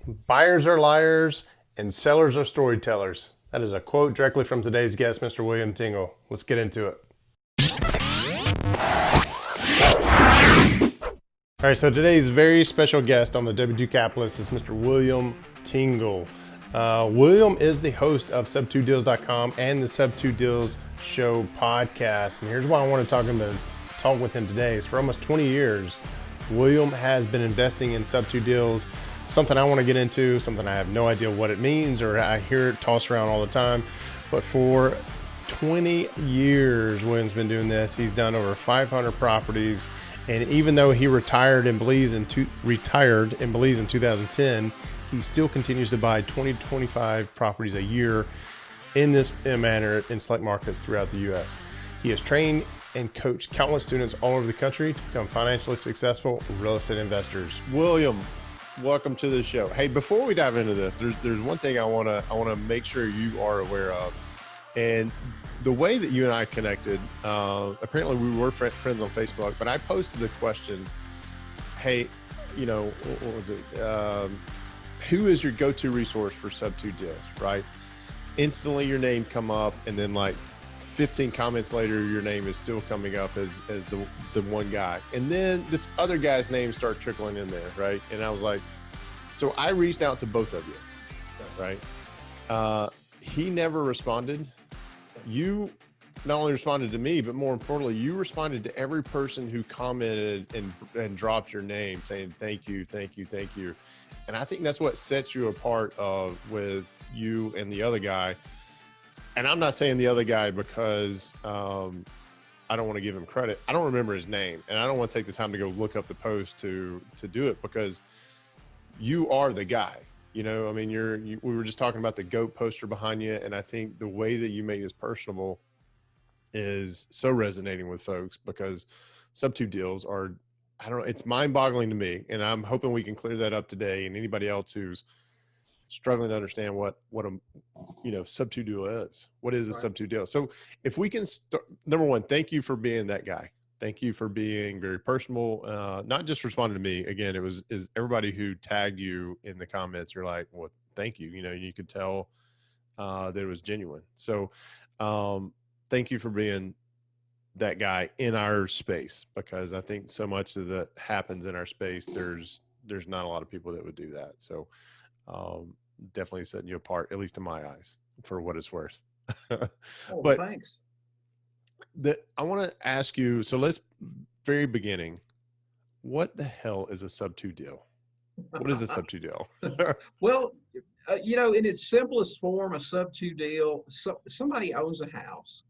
Buyers are liars and sellers are storytellers. That is a quote directly from today's guest, Mr. William Tingle. Let's get into it. All right, so today's very special guest on the W2 Capitalist is Mr. William Tingle. William is the host of sub2deals.com and the Sub2 Deals Show podcast. And here's why I want to talk with him today. Is for almost 20 years, William has been investing in Sub2 Deals, something I want to get into, something I have no idea what it means, or I hear it tossed around all the time. But for 20 years, William's been doing this. He's done over 500 properties. And even though he retired in Belize in 2010, he still continues to buy 20 to 25 properties a year in this manner in select markets throughout the U.S. He has trained and coached countless students all over the country to become financially successful real estate investors. William, welcome to the show. Hey, before we dive into this, there's one thing I want to make sure you are aware of, and the way that you and I connected. Apparently, we were friends on Facebook, but I posted the question, "Hey, what was it? Who is your go-to resource for Sub2 deals?" Right? Instantly, your name come up, and then like 15 comments later, your name is still coming up as the one guy. And then this other guy's name started trickling in there, right? And I was like, so I reached out to both of you, right? He never responded. You not only responded to me, but more importantly, you responded to every person who commented and dropped your name saying, thank you, thank you, thank you. And I think that's what sets you apart with you and the other guy. And I'm not saying the other guy because I don't want to give him credit. I don't remember his name, and I don't want to take the time to go look up the post to do it, because you are the guy. I mean, we were just talking about the GOAT poster behind you, and I think the way that you make this personable is so resonating with folks, because Sub2 deals are, I don't know, it's mind-boggling to me, and I'm hoping we can clear that up today, and anybody else who's struggling to understand what a Sub2 deal is. What is a Sub2 deal? So if we can start, number one, thank you for being that guy. Thank you for being very personal, not just responding to me. Again, is everybody who tagged you in the comments, you're like, well, thank you. You could tell that it was genuine. So thank you for being that guy in our space, because I think so much of that happens in our space. There's not a lot of people that would do that. So definitely setting you apart, at least in my eyes, for what it's worth. But Thanks. I want to ask you, so let's very beginning, what the hell is a Sub2 deal? What is a Sub2 deal? Well, in its simplest form, a Sub2 deal, somebody owns a house.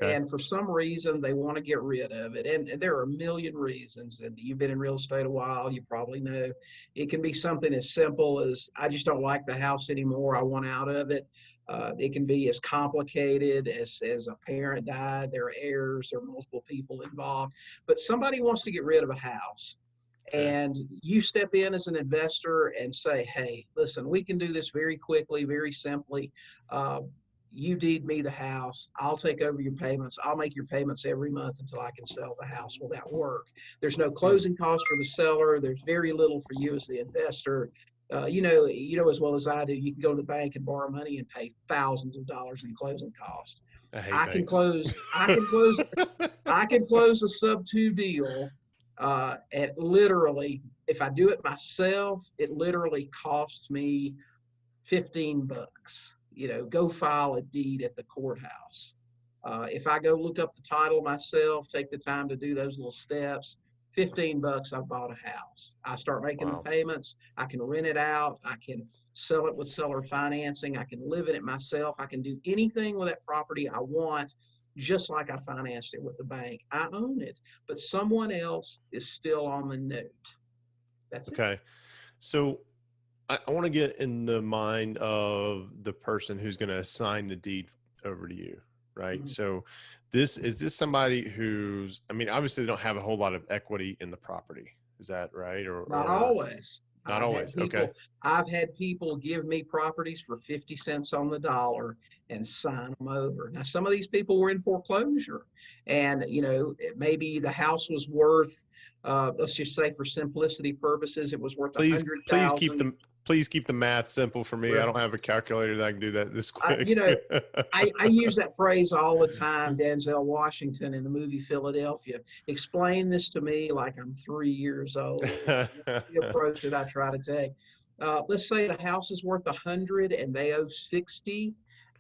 Okay. And for some reason, they want to get rid of it. And there are a million reasons. And you've been in real estate a while, you probably know. It can be something as simple as, I just don't like the house anymore, I want out of it. It can be as complicated as a parent died, there are heirs, there are multiple people involved. But somebody wants to get rid of a house. Okay. And you step in as an investor and say, hey, listen, we can do this very quickly, very simply. You deed me the house. I'll take over your payments. I'll make your payments every month until I can sell the house. Will that work? There's no closing cost for the seller. There's very little for you as the investor. You know as well as I do, you can go to the bank and borrow money and pay thousands of dollars in closing costs. I hate I can banks. close. I can close a Sub2 deal. And literally, if I do it myself, it literally costs me $15. Go file a deed at the courthouse. If I go look up the title myself, take the time to do those little steps, $15, I bought a house. I start making the payments. I can rent it out. I can sell it with seller financing. I can live in it myself. I can do anything with that property I want, just like I financed it with the bank. I own it, but someone else is still on the note. That's it. Okay. So I want to get in the mind of the person who's going to assign the deed over to you, right? Mhm. So is this somebody who's, I mean, obviously they don't have a whole lot of equity in the property. Is that right? Not always. Not always. Okay. I've had people give me properties for 50 cents on the dollar and sign them over. Now, some of these people were in foreclosure, and maybe the house was worth, let's just say for simplicity purposes, it was worth Please keep 100,000. please keep the math simple for me. I don't Right. have a calculator that I can do that this I, quick. you know, I use that phrase all the time. Denzel Washington in the movie Philadelphia. Explain this to me like I'm 3 years old. The approach that I try to take. Let's say the house is worth 100 and they owe 60,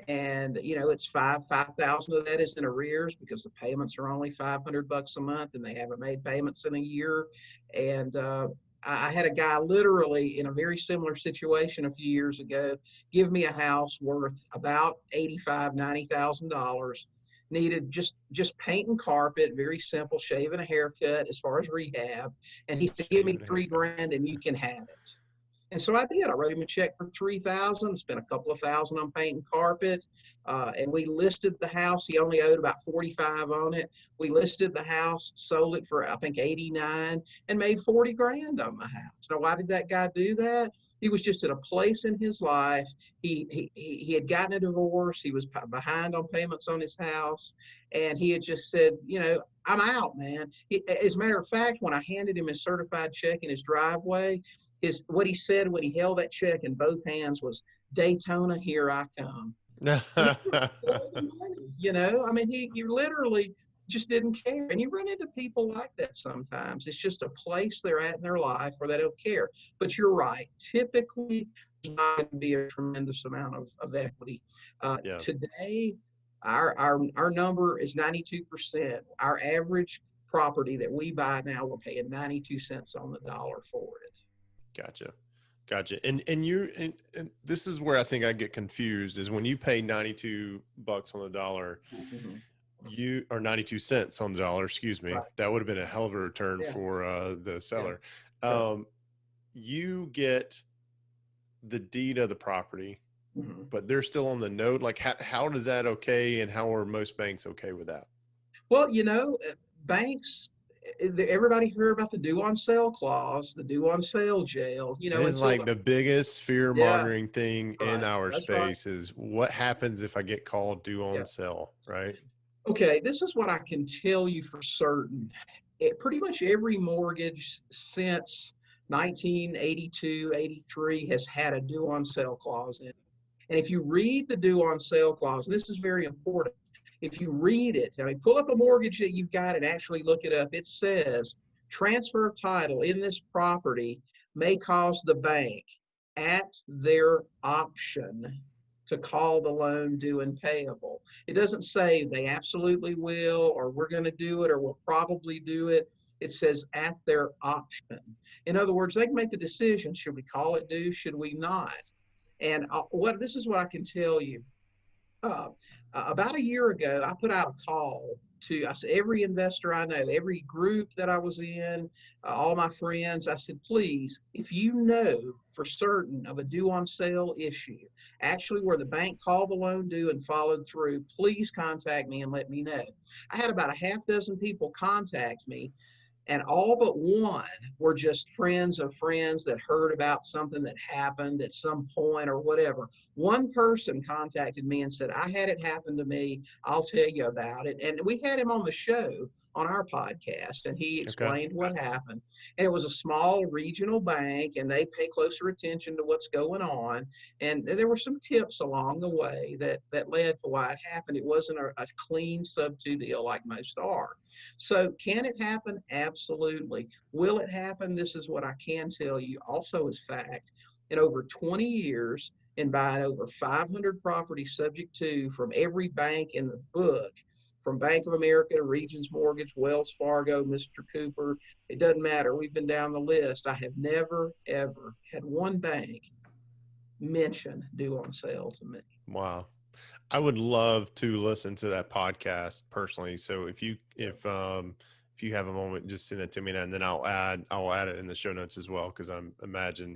and it's 5,000 of that is in arrears because the payments are only $500 a month and they haven't made payments in a year. And I had a guy literally in a very similar situation a few years ago give me a house worth about $90,000. Needed just paint and carpet, very simple, shave and a haircut as far as rehab. And he said, "Give me Shaving a haircut. $3,000 and you can have it." And so I did. I wrote him a check for 3,000, spent a couple of thousand on paint and carpet, and we listed the house. He only owed about 45 on it. We listed the house, sold it for I think 89, and made 40 grand on the house. Now, why did that guy do that? He was just at a place in his life. He had gotten a divorce. He was behind on payments on his house, and he had just said, "I'm out, man." As a matter of fact, when I handed him his certified check in his driveway, what he said when he held that check in both hands was, "Daytona, here I come." I mean, he literally just didn't care. And you run into people like that sometimes. It's just a place they're at in their life where they don't care. But you're right. Typically, there's not going to be a tremendous amount of equity. Yeah. Today, our number is 92%. Our average property that we buy now, we're paying 92 cents on the dollar for it. Gotcha. And this is where I think I get confused is when you pay $92 on the dollar, or 92 cents on the dollar, excuse me, Right. that would have been a hell of a return for the seller. Yeah. You get the deed of the property, but they're still on the note. Like how does that okay? And how are most banks okay with that? Well, banks, everybody heard about the due on sale clause, the due on sale jail, It is like the biggest fear mongering thing in right. our That's space is what happens if I get called due on Yeah. sale, right? Okay, this is what I can tell you for certain. Pretty much every mortgage since 1982, 83 has had a due on sale clause in it. And if you read the due on sale clause, this is very important. If you read it, I mean, pull up a mortgage that you've got and actually look it up. It says transfer of title in this property may cause the bank at their option to call the loan due and payable. It doesn't say they absolutely will, or we're going to do it, or we'll probably do it. It says at their option. In other words, they can make the decision, should we call it due, should we not? And this is what I can tell you. About a year ago, I put out a call to every investor I know, every group that I was in, all my friends. I said, please, if you know for certain of a due on sale issue, actually where the bank called the loan due and followed through, please contact me and let me know. I had about a half dozen people contact me, and all but one were just friends of friends that heard about something that happened at some point or whatever. One person contacted me and said, I had it happen to me. I'll tell you about it. And we had him on the show on our podcast, and he explained what happened. And it was a small regional bank, and they pay closer attention to what's going on. And there were some tips along the way that led to why it happened. It wasn't a clean sub-2 deal like most are. So can it happen? Absolutely. Will it happen? This is what I can tell you also is fact. In over 20 years, in buying over 500 properties subject to from every bank in the book, from Bank of America to Regions Mortgage, Wells Fargo, Mr. Cooper, it doesn't matter. We've been down the list. I have never, ever had one bank mention due on sale to me. Wow. I would love to listen to that podcast personally. So if you have a moment, just send it to me, and then I'll add it in the show notes as well, because I'm imagine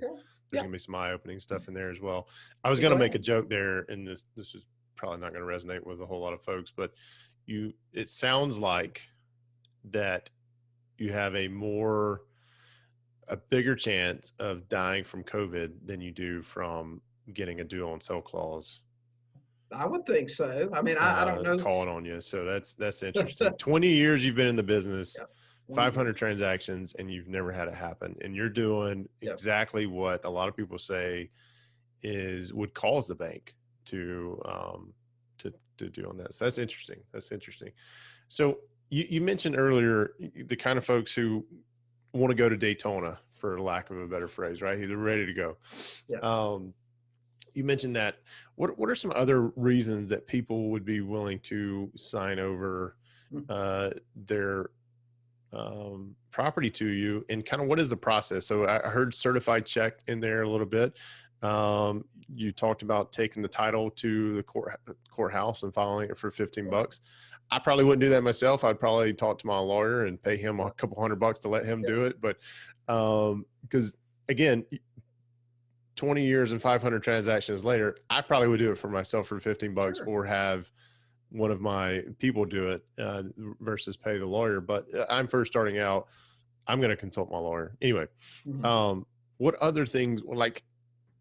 there's gonna be some eye-opening stuff in there as well. I was gonna make a joke there, and this is probably not gonna resonate with a whole lot of folks, but it sounds like that you have a bigger chance of dying from COVID than you do from getting a due on sale clause. I would think so. I mean, I don't know. Calling on you. So that's interesting. 20 years you've been in the business. 500 transactions, and you've never had it happen. And you're doing exactly what a lot of people say would cause the bank to do on that. So that's interesting. That's interesting. So you mentioned earlier the kind of folks who want to go to Daytona, for lack of a better phrase, right? They're ready to go. Yeah. You mentioned that. What are some other reasons that people would be willing to sign over their property to you, and kind of what is the process? So I heard certified check in there a little bit. You talked about taking the title to the courthouse and filing it for $15. I probably wouldn't do that myself. I'd probably talk to my lawyer and pay him a couple $100 to let him do it. But because again, 20 years and 500 transactions later, I probably would do it for myself for $15 or have one of my people do it versus pay the lawyer. But I'm first starting out. I'm going to consult my lawyer anyway. What other things, like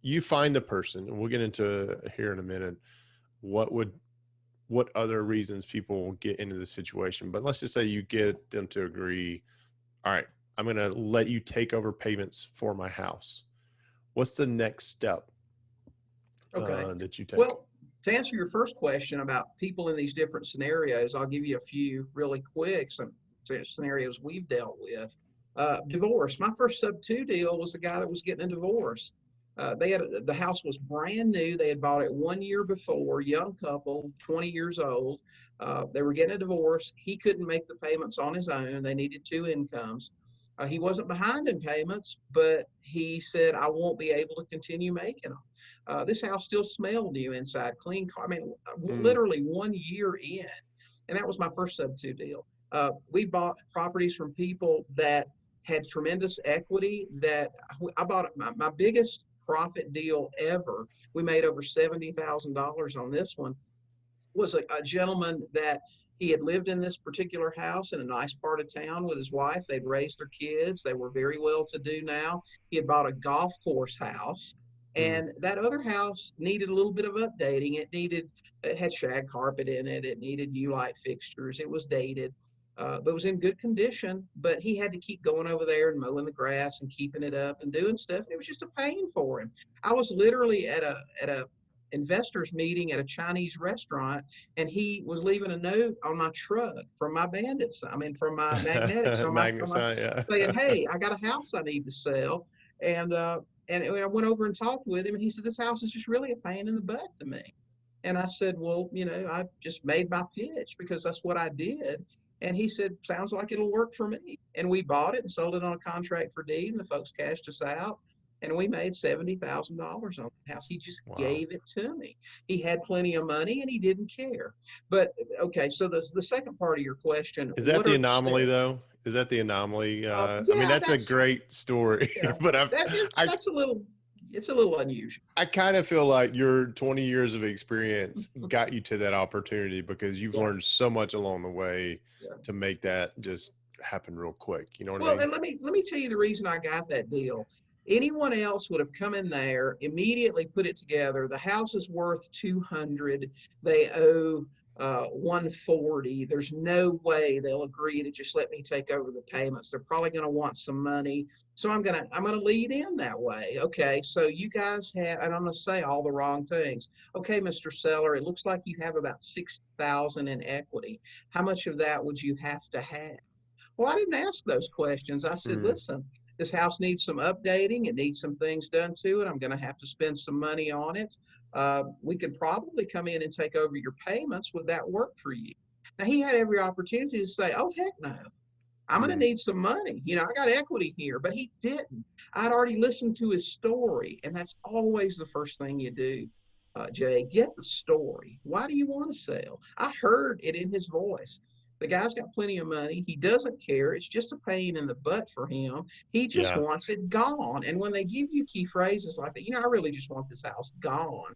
you find the person, and we'll get into here in a minute, what other reasons people get into the situation? But let's just say you get them to agree, all right, I'm going to let you take over payments for my house. What's the next step that you take? Well, to answer your first question about people in these different scenarios, I'll give you a few really quick, some scenarios we've dealt with. Divorce. My first sub-2 deal was the guy that was getting a divorce. The house was brand new. They had bought it 1 year before, young couple, 20 years old. They were getting a divorce. He couldn't make the payments on his own. They needed 2 incomes. He wasn't behind in payments, but he said, I won't be able to continue making them. This house still smelled new inside, clean car. I mean, literally 1 year in. And that was my first sub-2 deal. We bought properties from people that had tremendous equity. That I bought my biggest profit deal ever. We made over $70,000 on this one. Was a gentleman that he had lived in this particular house in a nice part of town with his wife. They'd raised their kids. They were very well to do now. He had bought a golf course house, and that other house needed a little bit of updating. It had shag carpet in it. It needed U-light fixtures. It was dated. But it was in good condition, but he had to keep going over there and mowing the grass and keeping it up and doing stuff. And it was just a pain for him. I was literally at a investors meeting at a Chinese restaurant, and he was leaving a note on my truck from my from my magnetics on my saying, hey, I got a house I need to sell. And I went over and talked with him, and he said, this house is just really a pain in the butt to me. And I said, well, I just made my pitch because that's what I did. And he said, sounds like it'll work for me. And we bought it and sold it on a contract for deed, and the folks cashed us out. And we made $70,000 on the house. He just gave it to me. He had plenty of money, and he didn't care. But, okay, so the second part of your question. Is that the anomaly, though? Is that the anomaly? Yeah, I mean, that's a great story. Yeah, but it's a little unusual. I kind of feel like your 20 years of experience got you to that opportunity because you've learned so much along the way to make that just happen real quick. You know what I mean? Well, and let me tell you the reason I got that deal. Anyone else would have come in there, immediately put it together. The house is worth 200. They owe 140. There's no way they'll agree to just let me take over the payments. They're probably going to want some money. So I'm gonna lead in that way. Okay, so you guys have, and I'm gonna say all the wrong things. Okay, Mr. Seller, it looks like you have about $6,000 in equity. How much of that would you have to have? Well, I didn't ask those questions. I said, listen, this house needs some updating. It needs some things done to it. I'm going to have to spend some money on it. We could probably come in and take over your payments. Would that work for you? Now, he had every opportunity to say, oh, heck no. I'm going to need some money. I got equity here, but he didn't. I'd already listened to his story, and that's always the first thing you do, Jay. Get the story. Why do you want to sell? I heard it in his voice. The guy's got plenty of money. He doesn't care. It's just a pain in the butt for him. He just wants it gone. And when they give you key phrases like that, I really just want this house gone.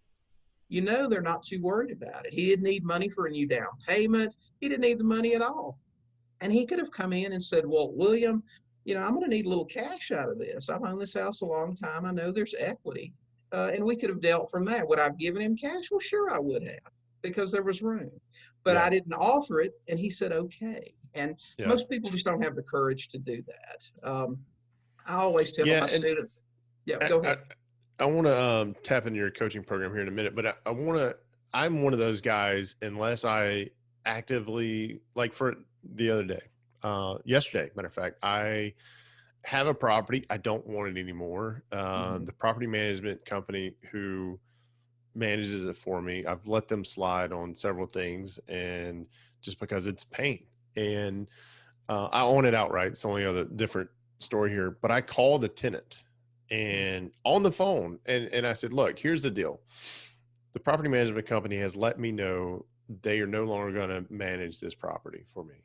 They're not too worried about it. He didn't need money for a new down payment. He didn't need the money at all. And he could have come in and said, well, William, I'm going to need a little cash out of this. I've owned this house a long time. I know there's equity. And we could have dealt from that. Would I have given him cash? Well, sure I would have, because there was room. But I didn't offer it, and he said, okay. And Yeah. most people just don't have the courage to do that. I always tell Yeah. my And students, yeah, I, go I, ahead. I want to tap into your coaching program here in a minute, but I want to, I'm one of those guys, unless I actively, like for the other day, yesterday, matter of fact, I have a property. I don't want it anymore. Mhm. The property management company who manages it for me, I've let them slide on several things, and just because it's pain, and I own it outright. It's only other different story here, but I called the tenant and on the phone, and I said, look, here's the deal. The property management company has let me know they are no longer going to manage this property for me.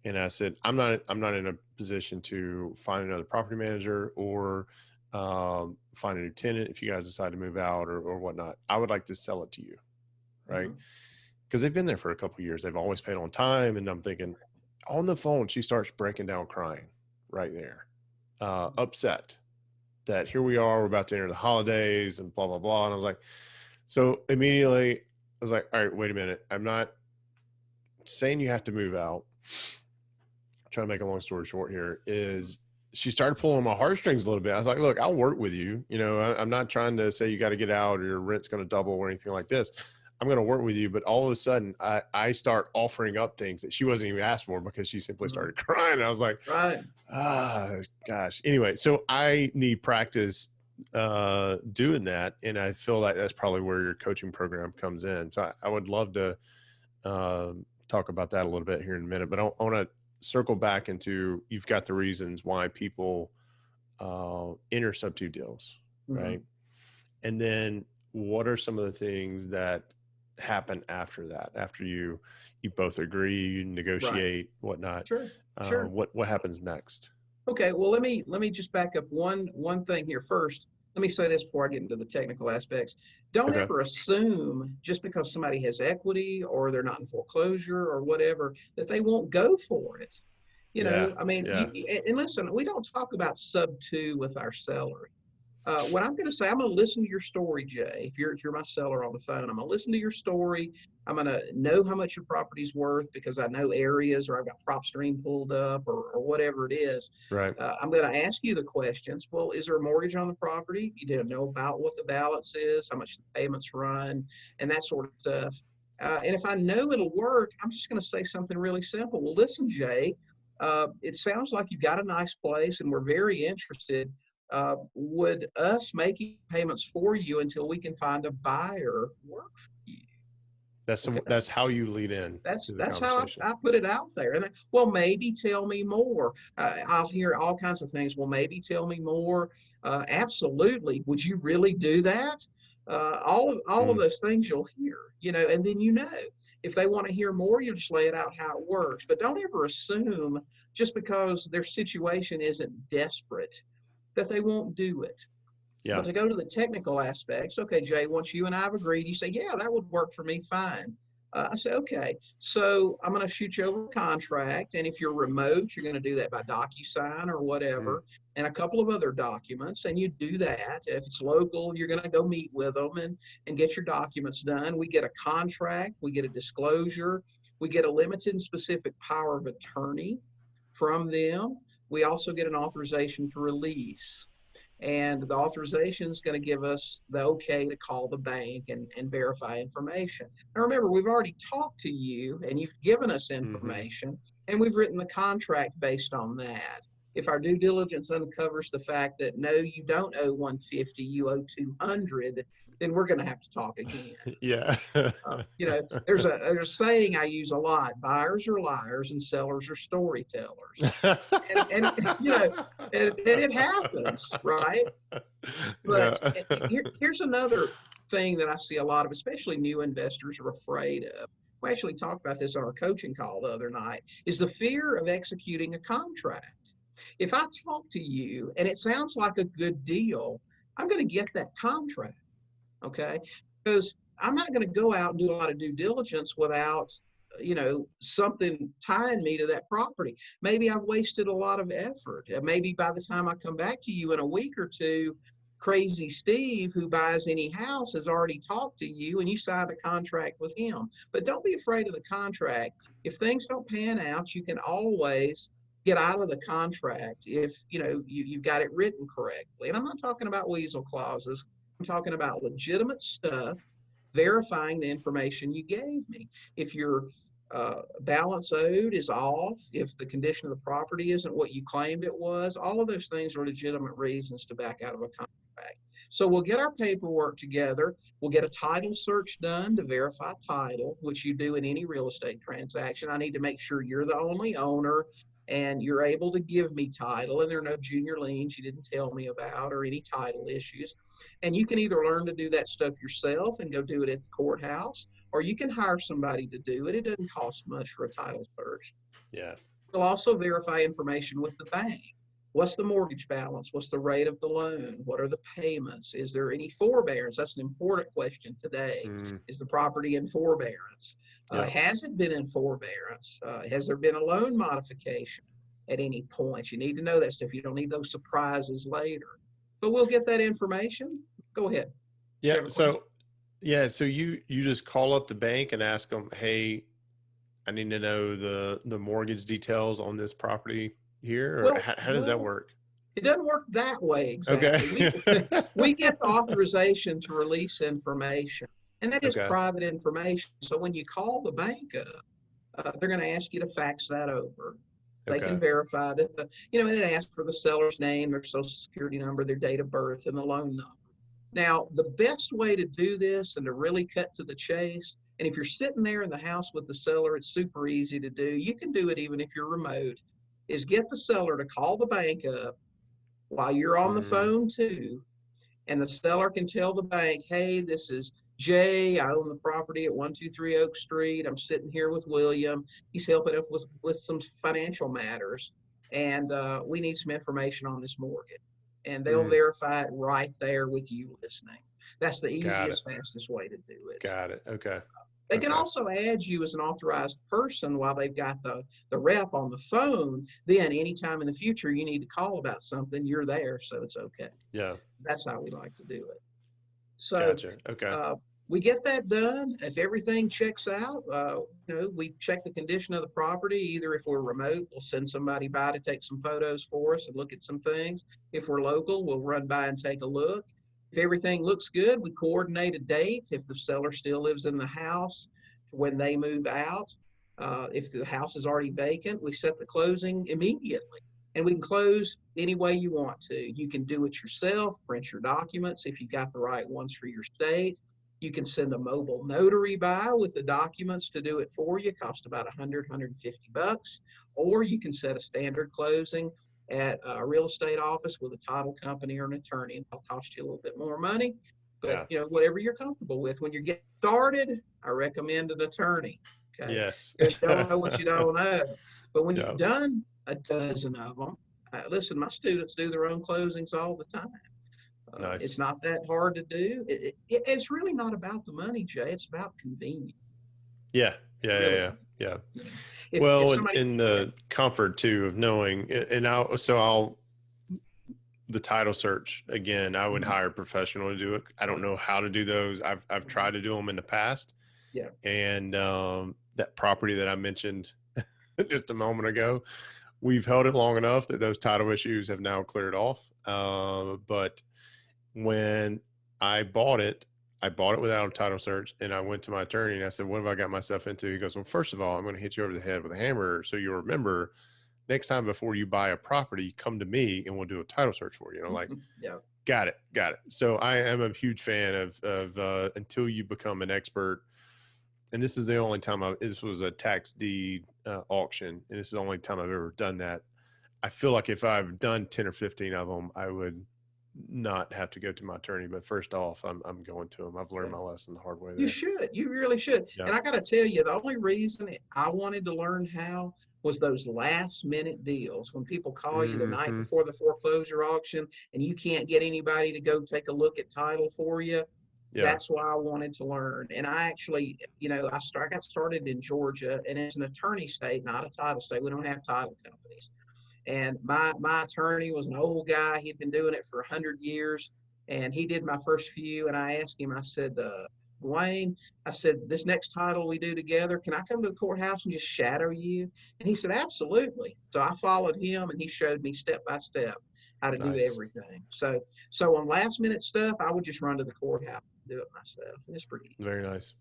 And I said, I'm not in a position to find another property manager or find a new tenant if you guys decide to move out or whatnot. I would like to sell it to you, right? Mhm. Because they've been there for a couple of years. They've always paid on time. And I'm thinking, on the phone, she starts breaking down crying right there, upset that here we are, we're about to enter the holidays and blah, blah, blah. And I was like, so immediately I was like, all right, wait a minute. I'm not saying you have to move out. Trying to make a long story short here is she started pulling my heartstrings a little bit. I was like, look, I'll work with you. You know, I'm not trying to say you got to get out or your rent's going to double or anything like this. I'm going to work with you. But all of a sudden I start offering up things that she wasn't even asked for because she simply Mhm. started crying. And I was like, Right. gosh. Anyway, so I need practice doing that. And I feel like that's probably where your coaching program comes in. So I would love to talk about that a little bit here in a minute, but I want to circle back into, you've got the reasons why people enter sub-2 deals, Mhm. right? And then what are some of the things that happen after that, after you both agree, you Right. negotiate, whatnot? Sure. Sure. What happens next? Okay, well, let me just back up one thing here first. Let me say this before I get into the technical aspects. Don't Okay. ever assume just because somebody has equity or they're not in foreclosure or whatever that they won't go for it. Yeah. I mean, Yeah. and listen, we don't talk about sub-2 with our seller. What I'm going to say, I'm going to listen to your story, Jay. If you're my seller on the phone, I'm going to listen to your story. I'm going to know how much your property's worth because I know areas or I've got PropStream pulled up or whatever it is. Right. I'm going to ask you the questions. Well, is there a mortgage on the property? You didn't know about what the balance is, how much the payments run, and that sort of stuff. And if I know it'll work, I'm just going to say something really simple. Well, listen, Jay, it sounds like you've got a nice place and we're very interested. Would us making payments for you until we can find a buyer work for you? Okay. That's how you lead in to the That's how conversation. I put it out there. And well, maybe tell me more. I'll hear all kinds of things. Well, maybe tell me more. Absolutely. Would you really do that? All of Mm, those things you'll hear, and then if they want to hear more, you just lay it out how it works. But don't ever assume just because their situation isn't desperate that they won't do it. yeah. But to go to the technical aspects, okay, Jay, once you and I have agreed, you say, yeah, that would work for me fine. I say, okay, so I'm going to shoot you over a contract. And if you're remote, you're going to do that by DocuSign or Mm, whatever, and a couple of other documents. And you do that. If it's local, you're going to go meet with them and get your documents done. We get a contract, we get a disclosure, we get a limited and specific power of attorney from them. We also get an authorization to release. And the authorization is going to give us the okay to call the bank and verify information. Now, remember, we've already talked to you and you've given us mm-hmm. information, and we've written the contract based on that. If our due diligence uncovers the fact that no, you don't owe 150, you owe 200, then we're going to have to talk again. Yeah. There's a saying I use a lot: buyers are liars and sellers are storytellers. And it happens, right? Yeah. But here's another thing that I see a lot of, especially new investors are afraid of. We actually talked about this on our coaching call the other night, is the fear of executing a contract. If I talk to you and it sounds like a good deal, I'm going to get that contract, okay? Because I'm not going to go out and do a lot of due diligence without something tying me to that property. Maybe I've wasted a lot of effort. Maybe by the time I come back to you in a week or two, Crazy Steve, who buys any house, has already talked to you and you signed a contract with him. But don't be afraid of the contract. If things don't pan out, you can always get out of the contract if you've got it written correctly. And I'm not talking about weasel clauses. I'm talking about legitimate stuff, verifying the information you gave me. If your balance owed is off, if the condition of the property isn't what you claimed it was, all of those things are legitimate reasons to back out of a contract. So we'll get our paperwork together. We'll get a title search done to verify title, which you do in any real estate transaction. I need to make sure you're the only owner and you're able to give me title and there are no junior liens you didn't tell me about or any title issues. And you can either learn to do that stuff yourself and go do it at the courthouse, or you can hire somebody to do it. It doesn't cost much for a title search. Yeah. We'll also verify information with the bank. What's the mortgage balance? What's the rate of the loan? What are the payments? Is there any forbearance? That's an important question today. Is the property in forbearance? Has it been in forbearance? Has there been a loan modification at any point? You need to know that stuff. You don't need those surprises later. But we'll get that information. Go ahead. Yeah. So you just call up the bank and ask them, hey, I need to know the mortgage details on this property here, or well, how does that work? It doesn't work that way exactly. Okay. We get the authorization to release information, and that is private information. So when you call the bank up, they're going to ask you to fax that over. They can verify that and it asks for the seller's name, their social security number, their date of birth, and the loan number. Now, the best way to do this and to really cut to the chase, and if you're sitting there in the house with the seller, it's super easy to do. You can do it even if you're remote, is get the seller to call the bank up while you're on the phone too. And the seller can tell the bank, hey, this is Jay. I own the property at 123 Oak Street. I'm sitting here with William. He's helping us with some financial matters. And we need some information on this mortgage. And they'll verify it right there with you listening. That's the easiest, fastest way to do it. Got it. Okay. They can also add you as an authorized person while they've got the rep on the phone. Then anytime in the future you need to call about something, you're there, so it's okay. Yeah. That's how we like to do it. So we get that done. If everything checks out, we check the condition of the property. Either if we're remote, we'll send somebody by to take some photos for us and look at some things. If we're local, we'll run by and take a look. If everything looks good, we coordinate a date. If the seller still lives in the house when they move out, if the house is already vacant, we set the closing immediately. And we can close any way you want to. You can do it yourself, print your documents if you've got the right ones for your state. You can send a mobile notary by with the documents to do it for you. Cost about $150. Or you can set a standard closing at a real estate office with a title company or an attorney, and it'll cost you a little bit more money. But whatever you're comfortable with. When you're getting started, I recommend an attorney. Okay. Yes. Because you don't know what you don't know. But when you've done a dozen of them, listen, my students do their own closings all the time. Nice. It's not that hard to do. It's really not about the money, Jay. It's about convenience. Yeah. Well, in the comfort too of knowing, the title search again, I would hire a professional to do it. I don't know how to do those. I've tried to do them in the past. Yeah. And that property that I mentioned just a moment ago, we've held it long enough that those title issues have now cleared off. But when I bought it without a title search, and I went to my attorney and I said, what have I got myself into? He goes, well, first of all, I'm going to hit you over the head with a hammer. So you'll remember next time before you buy a property, come to me and we'll do a title search for you. And I'm like, got it. So I am a huge fan of until you become an expert. And this is the only time this was a tax deed auction. And this is the only time I've ever done that. I feel like if I've done 10 or 15 of them, I would not have to go to my attorney. But first off, I'm going to him. I've learned my lesson the hard way there. You should. You really should. Yeah. And I got to tell you, the only reason I wanted to learn how was those last minute deals when people call you the night before the foreclosure auction and you can't get anybody to go take a look at title for you. Yeah. That's why I wanted to learn. And I actually, I got started in Georgia, and it's an attorney state, not a title state. We don't have title companies. And my attorney was an old guy. He'd been doing it for 100 years. and he did my first few. And I asked him, I said, Dwayne, I said, this next title we do together, can I come to the courthouse and just shadow you? And he said, absolutely. So I followed him, and he showed me step by step how to do Nice. everything. So on last minute stuff, I would just run to the courthouse and do it myself. And it's pretty easy. Very nice.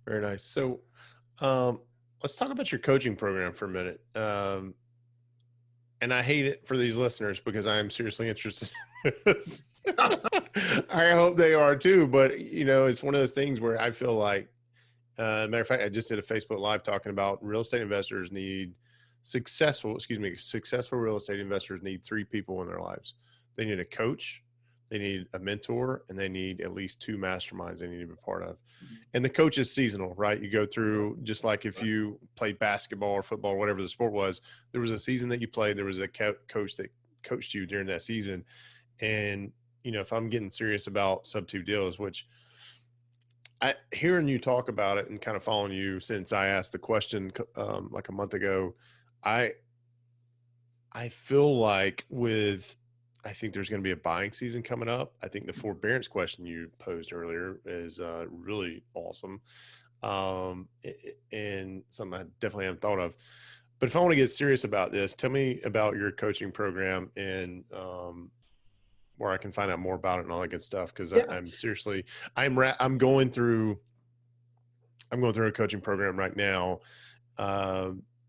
Very nice. So, um, let's talk about your coaching program for a minute. And I hate it for these listeners because I am seriously interested in this. I hope they are too, but you know, it's one of those things where I feel like, matter of fact, I just did a Facebook Live talking about real estate investors need successful real estate investors need three people in their lives. They need a coach, they need a mentor, and they need at least two masterminds they need to be part of. And the coach is seasonal, right? You go through, just like if you played basketball or football, or whatever the sport was, there was a season that you played, there was a coach that coached you during that season. And, you know, if I'm getting serious about sub two deals, which hearing you talk about it and kind of following you since I asked the question like a month ago, I feel like I think there's going to be a buying season coming up. I think the forbearance question you posed earlier is really awesome, and something I definitely haven't thought of. But if I want to get serious about this, tell me about your coaching program and where I can find out more about it and all that good stuff. Because Yeah, I'm seriously, I'm going through a coaching program right now.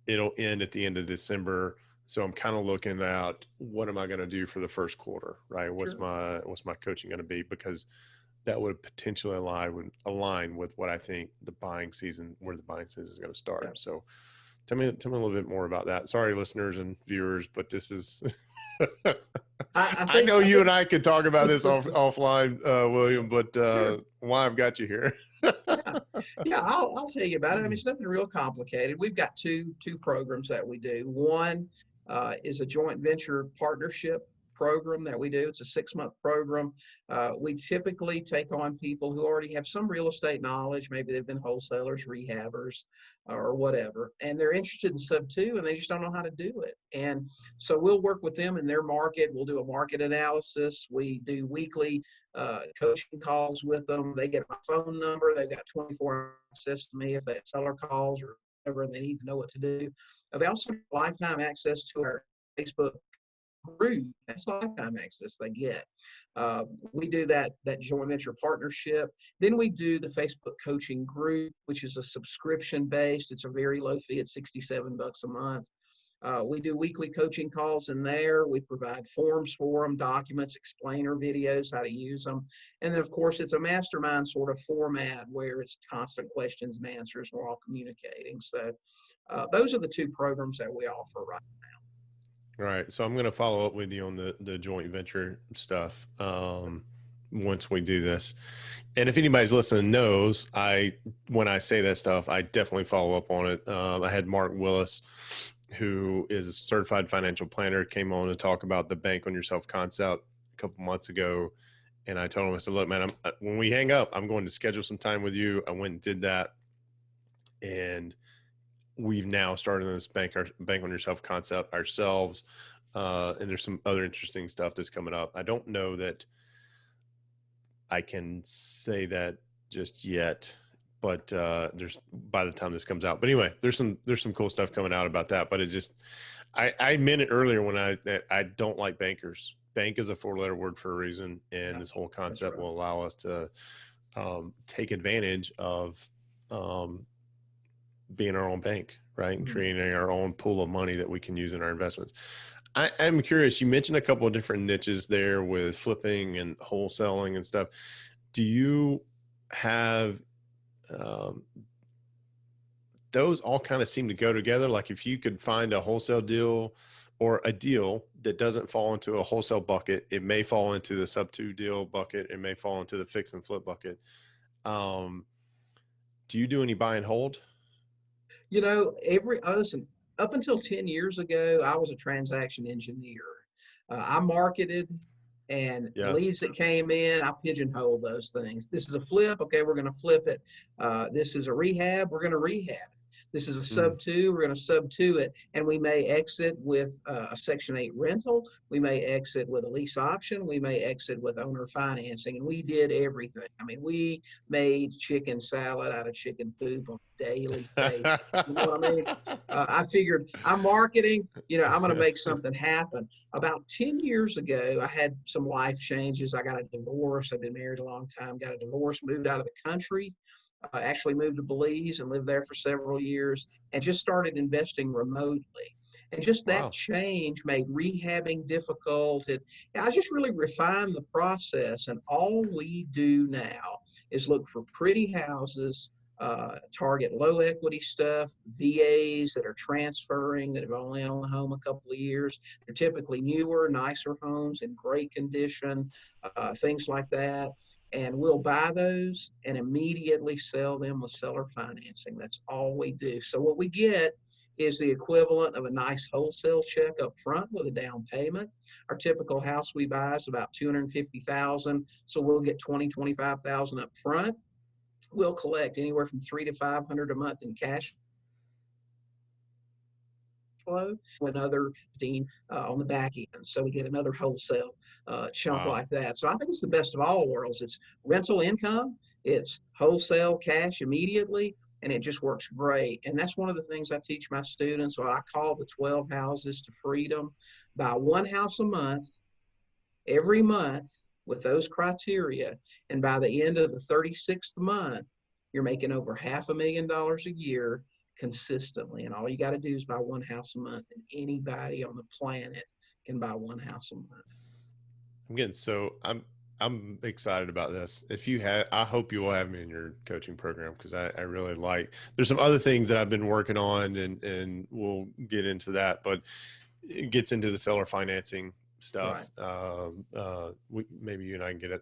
It'll end at the end of December. So I'm kind of looking at what am I going to do for the first quarter, right? What's sure. my coaching going to be? Because that would potentially align with what I think where the buying season is going to Yeah. start. So tell me a little bit more about that. Sorry, listeners and viewers, but this is, I I think know I you think and I could talk about this offline, William, but sure. why I've got you here. Yeah, yeah. I'll tell you about it. I mean, it's nothing real complicated. We've got two programs that we do. One is a joint venture partnership program that we do. It's a 6-month program. We typically take on people who already have some real estate knowledge. Maybe they've been wholesalers, rehabbers, or whatever, and they're interested in sub two, and they just don't know how to do it. And so we'll work with them in their market. We'll do a market analysis. We do weekly coaching calls with them. They get my phone number. They've got 24-hour access to me if they have seller calls or whatever they need to know what to do. They also have lifetime access to our Facebook group. That's lifetime access they get. We do that joint venture partnership. Then we do the Facebook coaching group, which is a subscription based. It's a very low fee. It's $67 a month. We do weekly coaching calls in there. We provide forms for them, documents, explainer videos, how to use them. And then, of course, it's a mastermind sort of format where it's constant questions and answers. We're all communicating. So those are the two programs that we offer right All right. So I'm going to follow up with you on the joint venture stuff once we do this. And if anybody's listening knows, when I say that stuff, I definitely follow up on it. I had Mark Willis, who is a certified financial planner, came on to talk about the bank on yourself concept a couple months ago. And I told him, I said, look, man, when we hang up, I'm going to schedule some time with you. I went and did that. And we've now started this bank on yourself concept ourselves. And there's some other interesting stuff that's coming up. I don't know that I can say that just yet, but there's by the time this comes out. But anyway, there's some cool stuff coming out about that. But it just I meant it earlier when I don't like bankers. Bank is a 4-letter word for a reason, and now. this whole That's concept right. will allow us to take advantage of being our own bank, right? And creating our own pool of money that we can use in our investments. I'm curious, you mentioned a couple of different niches there with flipping and wholesaling and stuff. Do you have those all kind of seem to go together? Like if you could find a wholesale deal or a deal that doesn't fall into a wholesale bucket, it may fall into the sub two deal bucket. It may fall into the fix and flip bucket. Um, do you do any buy and hold? You know, listen, up until 10 years ago, I was a transaction engineer. I marketed, and the Yeah. leads that came in, I pigeonholed those things. This is a flip. Okay, we're going to flip it. This is a rehab. We're going to rehab. This is a sub 2. We're going to sub 2 it, and we may exit with a Section 8 rental. We may exit with a lease option. We may exit with owner financing. And we did everything. I mean, we made chicken salad out of chicken poop on a daily basis. You know what I mean? I figured I'm marketing, I'm going to make something happen. About 10 years ago, I had some life changes. I got a divorce. I've been married a long time, got a divorce, moved out of the country, actually moved to Belize and lived there for several years, and just started investing remotely. And just that Wow. change made rehabbing difficult. I just really refined the process. And all we do now is look for pretty houses, target low equity stuff, VAs that are transferring, that have only owned the home a couple of years. They're typically newer, nicer homes in great condition, things like that. And we'll buy those and immediately sell them with seller financing. That's all we do. So what we get is the equivalent of a nice wholesale check up front with a down payment. Our typical house we buy is about $250,000. So we'll get $25,000 up front. We'll collect anywhere from $300 to $500 a month in cash flow, another 15 on the back end. So we get another wholesale chunk like that. So I think it's the best of all worlds. It's rental income, it's wholesale cash immediately, and it just works great. And that's one of the things I teach my students, what I call the 12 houses to freedom. Buy one house a month, every month with those criteria. And by the end of the 36th month, you're making over $500,000 a year consistently. And all you got to do is buy one house a month, and anybody on the planet can buy one house a month. I'm excited about this. I hope you will have me in your coaching program, because I really there's some other things that I've been working on, and we'll get into that, but it gets into the seller financing stuff. Right. Maybe you and I can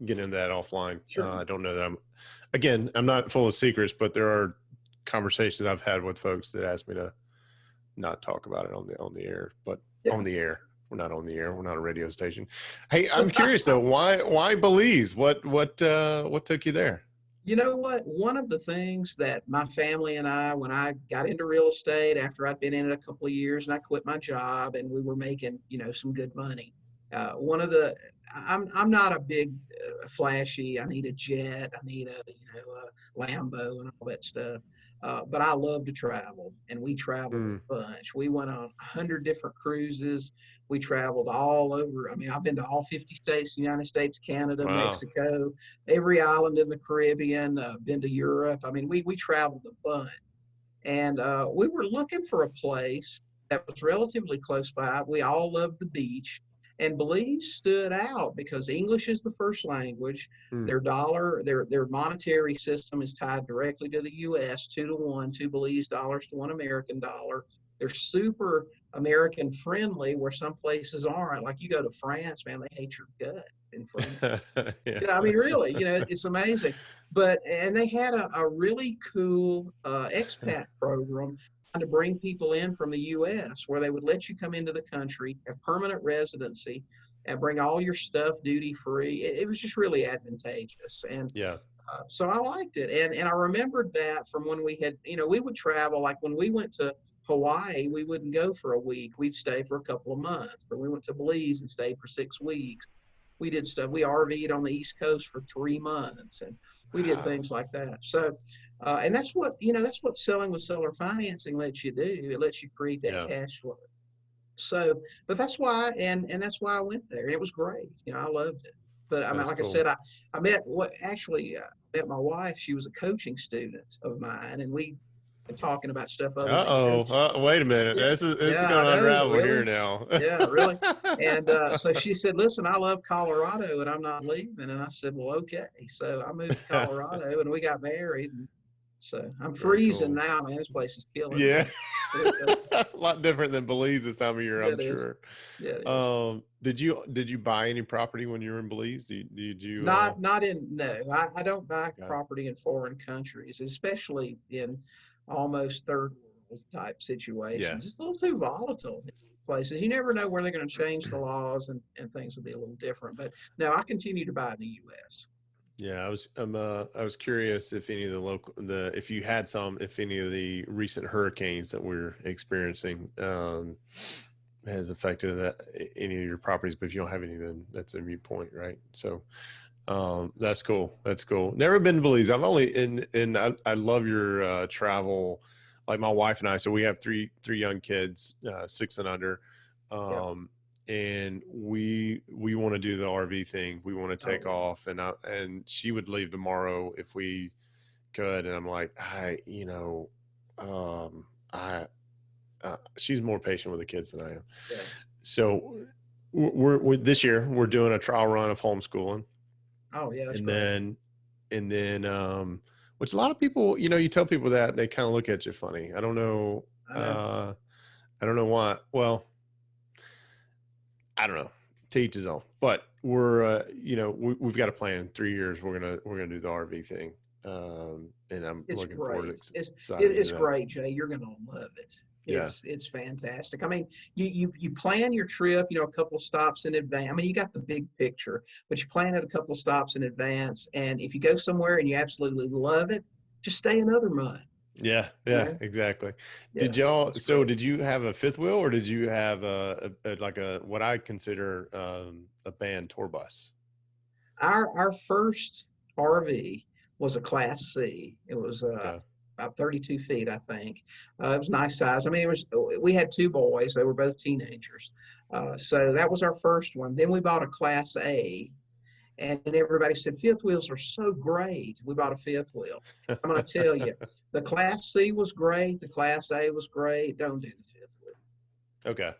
get into that offline. Sure. I don't know that I'm not full of secrets, but there are conversations I've had with folks that ask me to not talk about it on the air, but on the air. We're not on the air. We're not a radio station. Hey, I'm curious though, why Belize? What took you there? You know what? One of the things that my family and I, when I got into real estate after I'd been in it a couple of years and I quit my job and we were making, some good money. I'm not a big flashy. I need a jet. I need a Lambo and all that stuff. But I love to travel, and we traveled a bunch. We went on 100 different cruises. We traveled all over. I mean, I've been to all 50 states, United States, Canada, Mexico, every island in the Caribbean, been to Europe. I mean, we traveled a bunch. And we were looking for a place that was relatively close by. We all loved the beach. And Belize stood out because English is the first language. Their dollar, their monetary system is tied directly to the U.S., 2-to-1, 2 Belize dollars to 1 American dollar. They're super American friendly, where some places aren't. Like you go to France, man, they hate your gut in France. I mean, really, it's amazing. And they had a really cool expat program to bring people in from the U.S., where they would let you come into the country, have permanent residency, and bring all your stuff duty free. It was just really advantageous. And so I liked it. And I remembered that from when we had, we would travel, like when we went to Hawaii, we wouldn't go for a week. We'd stay for a couple of months. But we went to Belize and stayed for 6 weeks. We did stuff. We RV'd on the East Coast for 3 months, and we did things like that. So, and that's what selling with seller financing lets you do. It lets you create that cash flow. So, but that's why, and that's why I went there, and it was great. I loved it. But I mean, like I said, I met my wife. She was a coaching student of mine, and we been talking about stuff other than coaching. Wait a minute. This is going to unravel here now. Yeah, really. And so she said, listen, I love Colorado and I'm not leaving. And I said, well, okay. So I moved to Colorado and we got married. And so I'm freezing now, man. This place is killing me. A lot different than Belize this time of year, I'm sure. Yeah. Did you buy any property when you were in Belize? Did you? No. I don't buy property in foreign countries, especially in almost third world type situations. It's a little too volatile in places. You never know where they're going to change the laws, and things will be a little different. But no, I continue to buy in the U.S. Yeah, I was curious if any of if you had if any of the recent hurricanes that we're experiencing, has affected any of your properties, but if you don't have any, then that's a moot point, right? So, that's cool. That's cool. Never been to Belize. I've only I love your travel. Like my wife and I, so we have three young kids, 6 and under. Yeah. And we want to do the RV thing. We want to Oh, take off, and she would leave tomorrow if we could. And I'm like, I she's more patient with the kids than I am. yeah. So we're this year we're doing a trial run of homeschooling, Oh, yeah. That's and great. then which a lot of people, you tell people that they kind of look at you funny. I don't know. I know. I don't know why. Well, I don't know. To each his own. But we've got a plan. 3 years, we're gonna do the RV thing, and I'm It's looking forward great. to It's excited to it's do that. great, Jay. You're gonna love it. Yeah, It's fantastic. I mean, you plan your trip, a couple of stops in advance. I mean, you got the big picture, but you plan it a couple of stops in advance. And if you go somewhere and you absolutely love it, just stay another month. You yeah, know? exactly. Yeah, it's So great. did you have a fifth wheel, or did you have like what I consider a band tour bus? Our first RV was a Class C. It was Okay. about 32 feet, I think. It was nice size. I mean, we had two boys. They were both teenagers. So that was our first one. Then we bought a Class A, and everybody said fifth wheels are so great. We bought a fifth wheel. I'm going to tell you, the Class C was great. The Class A was great. Don't do the fifth wheel. Okay.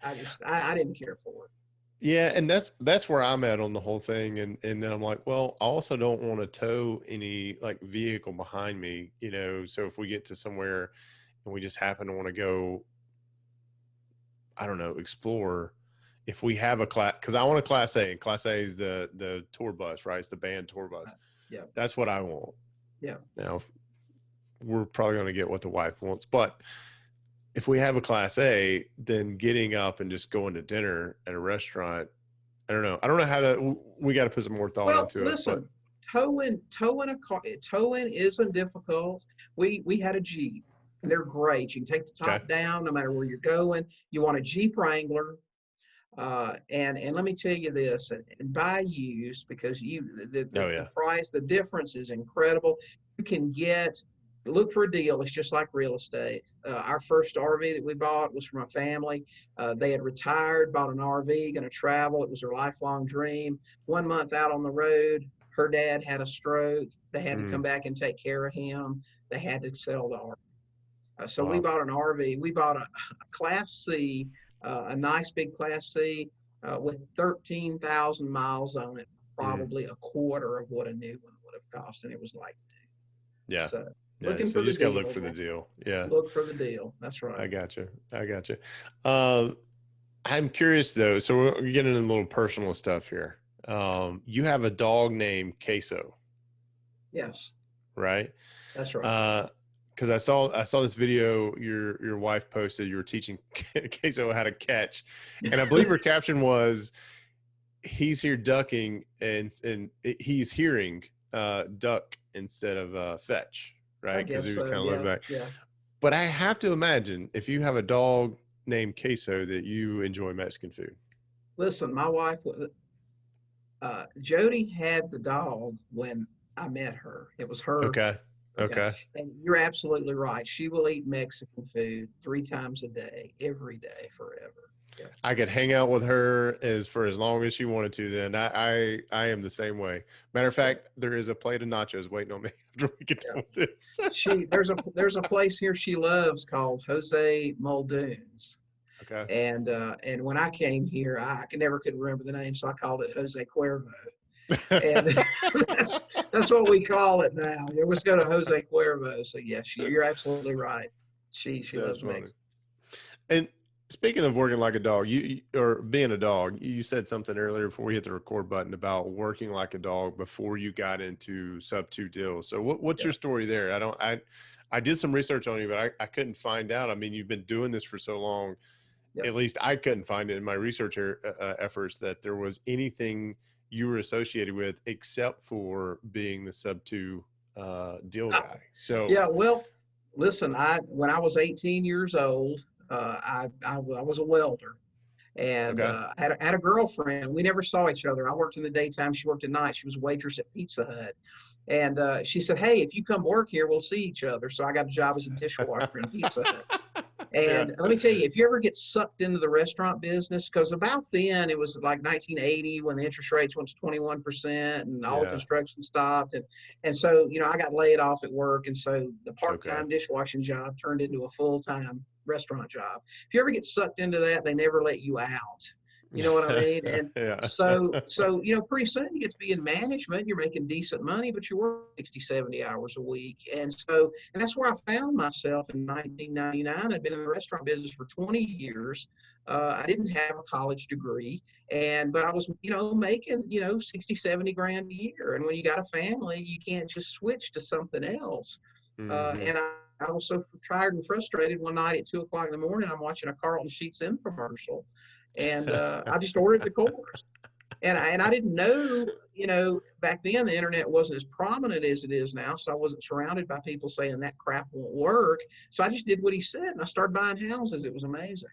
I didn't care for it. Yeah, and that's where I'm at on the whole thing, and then I'm like, well, I also don't want to tow any like vehicle behind me, so if we get to somewhere and we just happen to want to go, I don't know, explore, if we have a class, because I want a Class A, and Class A is the tour bus, right? It's the band tour Uh, bus. yeah, That's what I want. yeah. Now, we're probably going to get what the wife wants, but if we have a Class A, then getting up and just going to dinner at a restaurant, I don't know. I don't know how that. We got to put some more thought Well, into it, but listen, towing a car, towing isn't difficult. We had a Jeep, and they're great. You can take the okay. top down no matter where you're going. You want a Jeep Wrangler, and let me tell you this, and buy used because Oh the yeah. price, the difference is incredible. You can look for a deal. It's just like real estate. Our first RV that we bought was from a family. They had retired, bought an RV, going to travel. It was their lifelong dream. 1 month out on the road, her dad had a stroke. They had to come Mm, back and take care of him. They had to sell the RV. So we wow. bought an RV. We bought a Class C, a nice big Class C with 13,000 miles on it, Mm, probably a quarter of what a new one would have cost. And it was like, yeah. so Yeah. looking So for you the just got to look deal, for the man. deal. Yeah. Look for the deal. That's I right. got you. I got you. Um, I'm curious though. So we're getting into a little personal stuff here. You have a dog named Keso, Yes, right? that's right. Because I saw this video your wife posted. You were teaching Keso how to catch, and I believe her caption was, he's here ducking and he's hearing duck instead of fetch, I right? Because guess he was so. kind of looking Yeah, back. yeah. But I have to imagine if you have a dog named Queso that you enjoy Mexican food. Listen, my wife, Jody had the dog when I met her. It was her. Okay. Okay. Okay. And you're absolutely right. She will eat Mexican food 3 times a day, every day, forever. Yeah. I could hang out with her as long as she wanted to. Then I am the same way. Matter of Yeah. fact, there is a plate of nachos waiting on me after we get Yeah. done with this. There's a place here she loves called Jose Muldoon's. Okay. And when I came here, I never could remember the name, so I called it Jose Cuervo. And that's what we call it now. Yeah, let's go to Jose Cuervo. So yes, you're absolutely right. She That's loves funny. Mexican. And speaking of working like a dog, or being a dog, you said something earlier before we hit the record button about working like a dog before you got into sub two deals. So what's Yeah, your story there? I did some research on you, but I couldn't find out. I mean, you've been doing this for so long. yeah. At least I couldn't find it in my research efforts that there was anything you were associated with, except for being the sub two deal Uh, guy. So yeah, well, listen, when I was 18 years old, I was a welder. And okay. had a girlfriend. We never saw each other. I worked in the daytime. She worked at night. She was a waitress at Pizza Hut. And she said, "Hey, if you come work here, we'll see each other." So I got a job as a dishwasher in Pizza Hut. Yeah. And let me tell you, if you ever get sucked into the restaurant business, because about then it was like 1980 when the interest rates went to 21% and all the Yeah. construction stopped. And so, I got laid off at work. And so the Okay. part-time dishwashing job turned into a full-time restaurant job. If you ever get sucked into that, they never let you out. You know what I mean? And Yeah. so pretty soon you get to be in management, you're making decent money, but you work 60, 70 hours a week. And that's where I found myself in 1999. I'd been in the restaurant business for 20 years. I didn't have a college degree, but I was, making, 60, 70 grand a year. And when you got a family, you can't just switch to something else. Hmm. And I was so tired and frustrated one night at 2 o'clock in the morning, I'm watching a Carlton Sheets infomercial. And I just ordered the course. And I didn't know, back then the internet wasn't as prominent as it is now. So I wasn't surrounded by people saying that crap won't work. So I just did what he said and I started buying houses. It was amazing.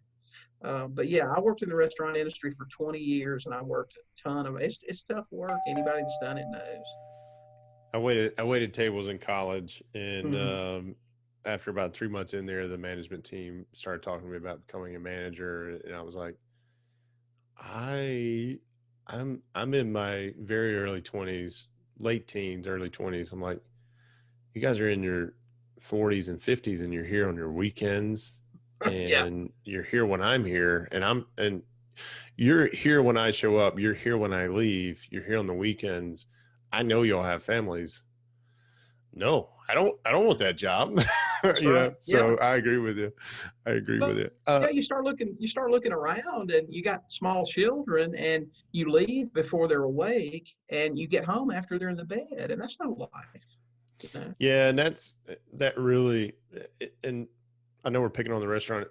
But yeah, I worked in the restaurant industry for 20 years and I worked a ton of it. It's tough work. Anybody that's done it knows. I waited tables in college, and Mhm. after about 3 months in there, the management team started talking to me about becoming a manager, and I was like, I, I'm in my very early 20s, late teens, early 20s. I'm like, you guys are in your 40s and 50s, and you're here on your weekends, Yeah, and you're here when I'm here, and you're here when I show up, you're here when I leave, you're here on the weekends. I know y'all have families. No, I don't want that job. that's right. Yeah. So I agree with you. I agree with But you. yeah, you start looking around and you got small children and you leave before they're awake and you get home after they're in the bed and that's no life. Yeah, and that really, and I know we're picking on the restaurant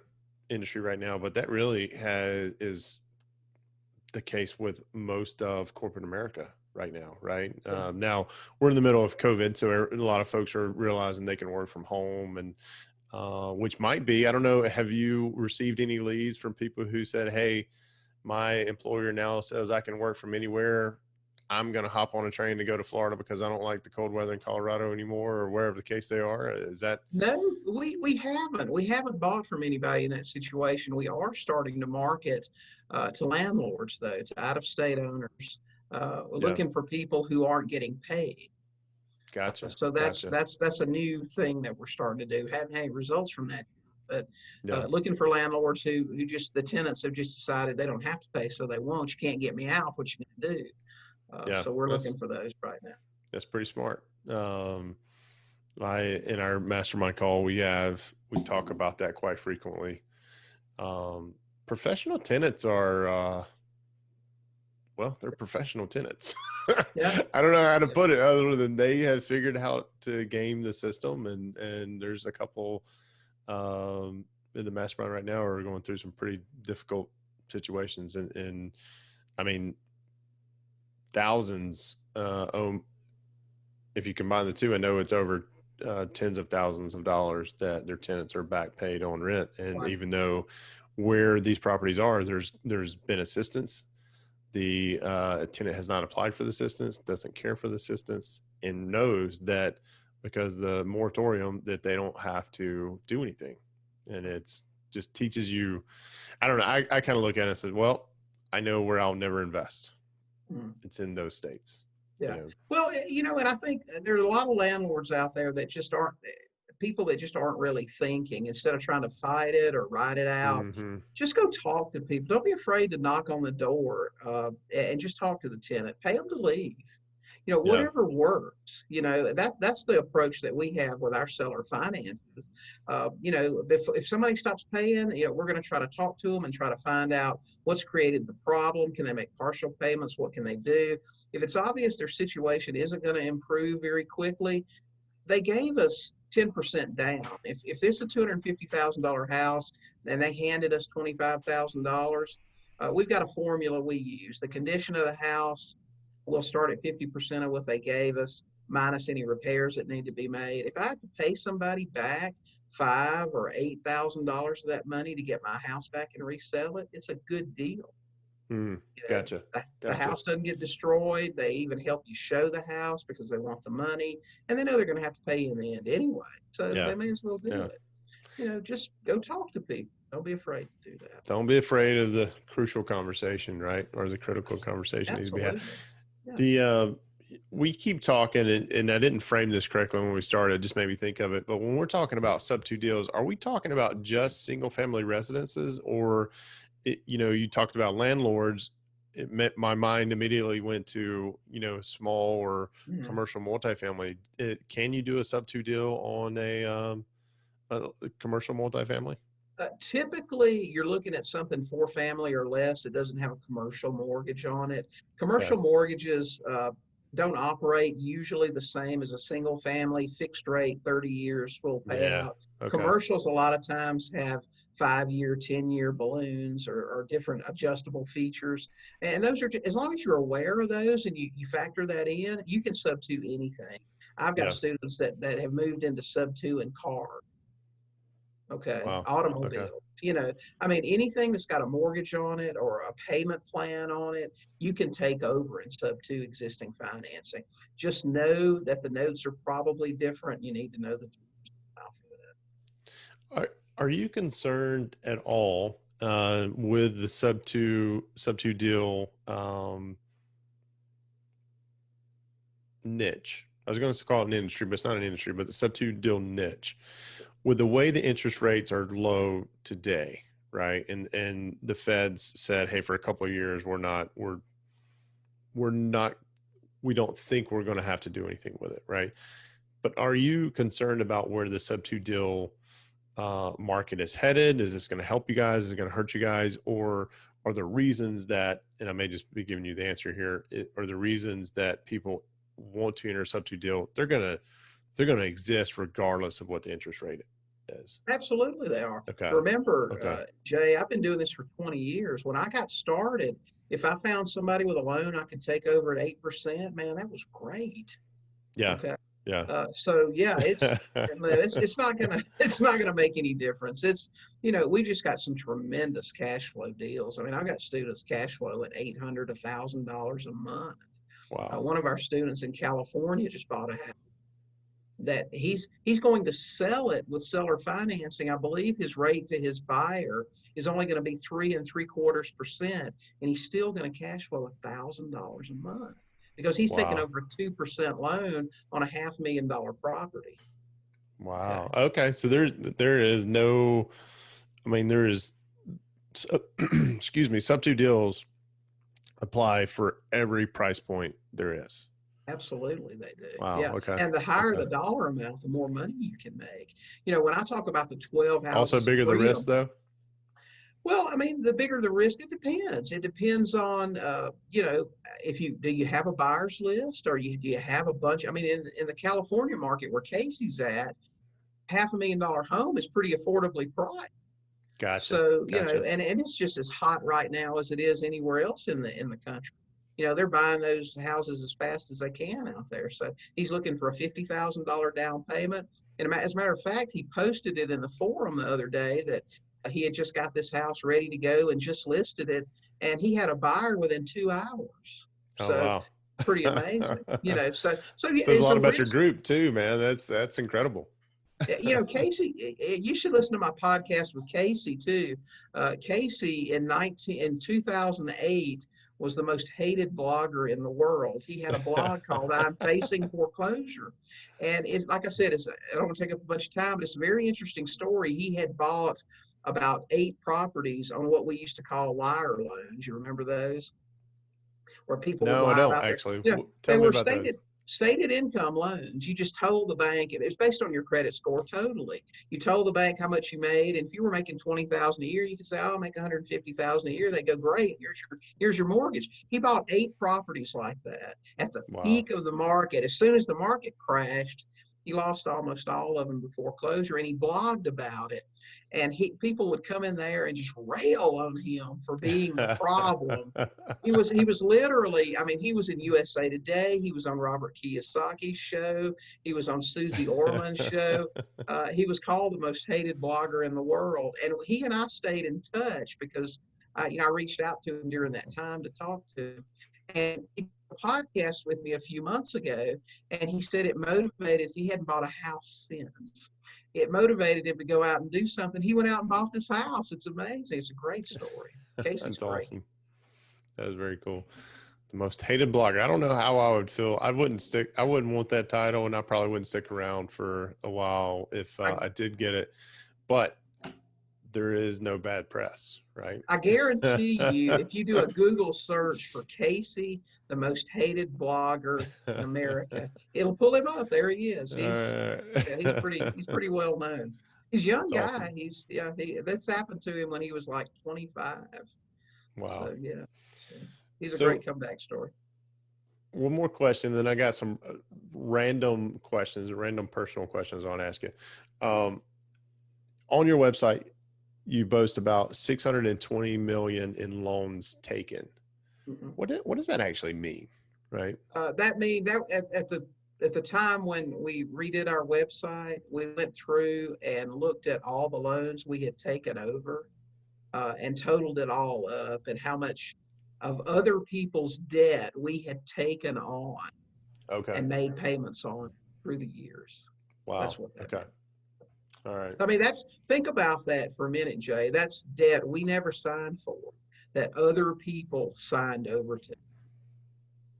industry right now, but that really is the case with most of corporate America right now, right? Yeah. Now we're in the middle of COVID, so a lot of folks are realizing they can work from home, and which might be, I don't know, have you received any leads from people who said, "Hey, my employer now says I can work from anywhere. I'm going to hop on a train to go to Florida because I don't like the cold weather in Colorado anymore," or wherever the case they are? Is that? No, we haven't bought from anybody in that situation. We are starting to market to landlords though, to out-of-state owners. We're Yeah. looking for people who aren't getting paid. Gotcha. So that's Gotcha. that's that's a new thing that we're starting to do. Haven't had any results from that, but Yeah. looking for landlords who just the tenants have just decided they don't have to pay, so they won't. You can't get me out. What you gonna do? Yeah. So we're That's, looking for those right now. that's pretty smart. In our mastermind call, we talk about that quite frequently. Um, Professional tenants are, well, they're professional tenants. Yeah, I don't know how to put it other than they have figured out how to game the system, and there's a couple in the mastermind right now are going through some pretty difficult situations, and I mean thousands. If you combine the two, I know it's over tens of thousands of dollars that their tenants are back paid on rent, and right. even though where these properties are, there's been assistance. The tenant has not applied for the assistance, doesn't care for the assistance, and knows that because the moratorium that they don't have to do anything. And it's just teaches you, I don't know. I kind of look at it and said, well, I know where I'll never invest. Mm. It's in those states, you Yeah. know? Well, and I think there are a lot of landlords out there that just aren't people that just aren't really thinking. Instead of trying to fight it or ride it out, Mm-hmm. just go talk to people. Don't be afraid to knock on the door and just talk to the tenant. Pay them to leave. Yeah. Whatever works. That's the approach that we have with our seller finances. If somebody stops paying, we're going to try to talk to them and try to find out what's created the problem. Can they make partial payments? What can they do? If it's obvious their situation isn't going to improve very quickly, they gave us 10% down. If this is a $250,000 house and they handed us $25,000, we've got a formula we use. The condition of the house, we'll start at 50% of what they gave us, minus any repairs that need to be made. If I have to pay somebody back $5,000 or $8,000 of that money to get my house back and resell it, it's a good deal. Gotcha. The house doesn't get destroyed. They even help you show the house because they want the money, and they know they're going to have to pay you in the end anyway. So they may as well do it. Just go talk to people. Don't be afraid to do that. Don't be afraid of the crucial conversation, right? Or the critical conversation needs to be had. Yeah. We keep talking, and I didn't frame this correctly when we started, just made me think of it. But when we're talking about sub-2 deals, are we talking about just single family residences, or, you talked about landlords? My mind immediately went to, small or commercial multifamily. Can you do a sub-2 deal on a commercial multifamily? Typically, you're looking at something 4-family or less that doesn't have a commercial mortgage on it. Commercial mortgages don't operate usually the same as a single family, fixed rate, 30 years, full payout. Commercials a lot of times have 5-year, 10-year balloons or different adjustable features. And those are, as long as you're aware of those and you factor that in, you can sub-2 anything. I've got students that have moved into sub-2 in cars. Automobiles, anything that's got a mortgage on it or a payment plan on it, you can take over in sub-2 existing financing. Just know that the notes are probably different. You need to know the Are you concerned at all with the sub-2 deal niche? I was going to call it an industry, but it's not an industry, but the sub-2 deal niche. With the way the interest rates are low today, right? And the Feds said, hey, for a couple of years, we don't think we're going to have to do anything with it, right? But are you concerned about where the sub-2 deal market is headed? Is this going to help you guys? Is it going to hurt you guys? Or are the reasons that, and I may just be giving you the answer here, are the reasons that people want to enter a sub-2 deal, they're going to exist regardless of what the interest rate is? Absolutely, they are. Remember, Jay, I've been doing this for 20 years. When I got started, if I found somebody with a loan I could take over at 8%, man, that was great. It's not gonna make any difference. We just got some tremendous cash flow deals. I mean, I got students cash flow at $800, $1,000 a month. Wow. One of our students in California just bought a house that he's going to sell it with seller financing. I believe his rate to his buyer is only going to be 3.75%, and he's still going to cash flow $1,000 a month because he's taking over a 2% loan on a $500,000 property. Wow. Okay. So there is no, there is, excuse me, sub-2 deals apply for every price point there is. Absolutely, they do. Wow. Yeah. Okay. And the higher the dollar amount, the more money you can make. When I talk about the 12 houses, also bigger the risk, though. Well, the bigger the risk, it depends. It depends on, do you have a buyer's list, or do you have a bunch? In the California market where Casey's at, $500,000 home is pretty affordably priced. Gotcha. So and it's just as hot right now as it is anywhere else in the country. They're buying those houses as fast as they can out there. So he's looking for a $50,000 down payment. And as a matter of fact, he posted it in the forum the other day that he had just got this house ready to go and just listed it. And he had a buyer within 2 hours. Wow. Pretty amazing. So says a lot about your group too, man. That's incredible. Casey, you should listen to my podcast with Casey too. Casey in 2008 was the most hated blogger in the world. He had a blog called I'm Facing Foreclosure. And it's, like I said, I don't want to take up a bunch of time, but it's a very interesting story. He had bought about 8 properties on what we used to call liar loans. You remember those? Where people would lie I don't about actually. They were stated income loans. You just told the bank, it's based on your credit score totally. You told the bank how much you made, and if you were making $20,000 a year, you could say, "Oh, I'll make $150,000 a year." They go, "Great, here's your mortgage." He bought 8 properties like that at the peak of the market. As soon as the market crashed, He lost almost all of them before closure, and he blogged about it. And people would come in there and just rail on him for being the problem. He was literally, I mean, he was in USA Today. He was on Robert Kiyosaki's show. He was on Susie Orman's show. He was called the most hated blogger in the world. And he and I stayed in touch because I reached out to him during that time to talk to him. And he did a podcast with me a few months ago, and he said it motivated, he hadn't bought a house since. It motivated him to go out and do something. He went out and bought this house. It's amazing. It's a great story. Casey's That's great. awesome. That was very cool. The most hated blogger. I don't know how I would feel. I wouldn't want that title, and I probably wouldn't stick around for a while if I did get it. But there is no bad press, right? I guarantee you, if you do a Google search for Casey, the most hated blogger in America, it'll pull him up. There he is. He's pretty well known. He's a young That's guy. awesome. This happened to him when he was like 25. Wow. So yeah, he's a great comeback story. One more question, then I got some random personal questions I want to ask you. On your website, you boast about 620 million in loans taken. Mm-hmm. What does that actually mean, right? That means that at the time when we redid our website, we went through and looked at all the loans we had taken over and totaled it all up and how much of other people's debt we had taken on and made payments on through the years. Wow. That's what that meant. All right. I mean, think about that for a minute, Jay. That's debt we never signed for, that other people signed over to.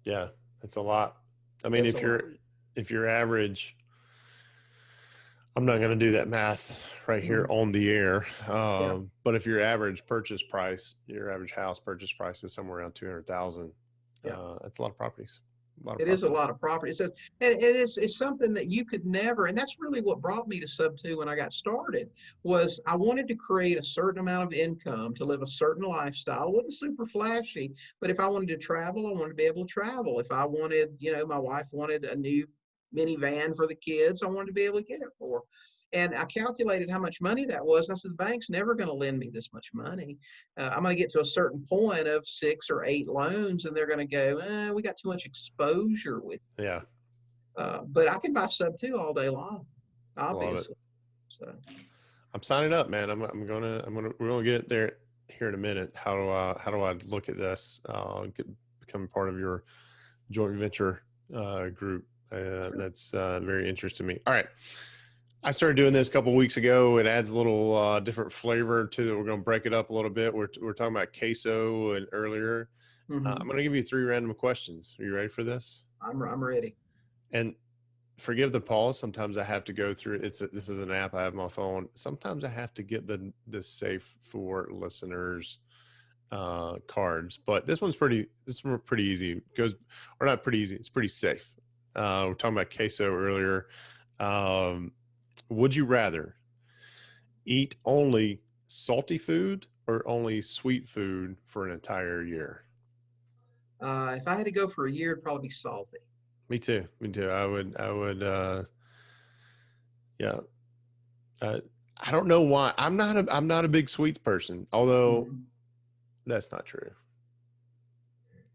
Yeah, it's a lot. I mean, if you're average, I'm not going to do that math right here on the air. But if your average house purchase price is somewhere around 200,000, that's a lot of properties. It is a lot of property. It's something that you could never, and that's really what brought me to Sub2 when I got started, was I wanted to create a certain amount of income to live a certain lifestyle. It wasn't super flashy, but if I wanted to travel, I wanted to be able to travel. If I wanted, my wife wanted a new minivan for the kids, I wanted to be able to get it for her. And I calculated how much money that was. And I said, the bank's never going to lend me this much money. I'm going to get to a certain point of 6 or 8 loans, and they're going to go, we got too much exposure with it. Yeah. But I can buy Sub2 all day long, obviously. So I'm signing up, man. we're gonna get it there here in a minute. How do I look at this? Become part of your joint venture group. That's very interesting to me. All right. I started doing this a couple of weeks ago. It adds a little different flavor to it. We're going to break it up a little bit. We're talking about Keso and earlier. Mm-hmm. I'm going to give you 3 random questions. Are you ready for this? I'm ready. And forgive the pause. Sometimes I have to go through. This is an app I have on my phone. Sometimes I have to get the safe for listeners cards, but this one's pretty easy. Not pretty easy. It's pretty safe. We're talking about Keso earlier. Would you rather eat only salty food or only sweet food for an entire year? If I had to go for a year, it'd probably be salty. Me too. I would, yeah. I don't know why. I'm not a big sweets person, although that's not true.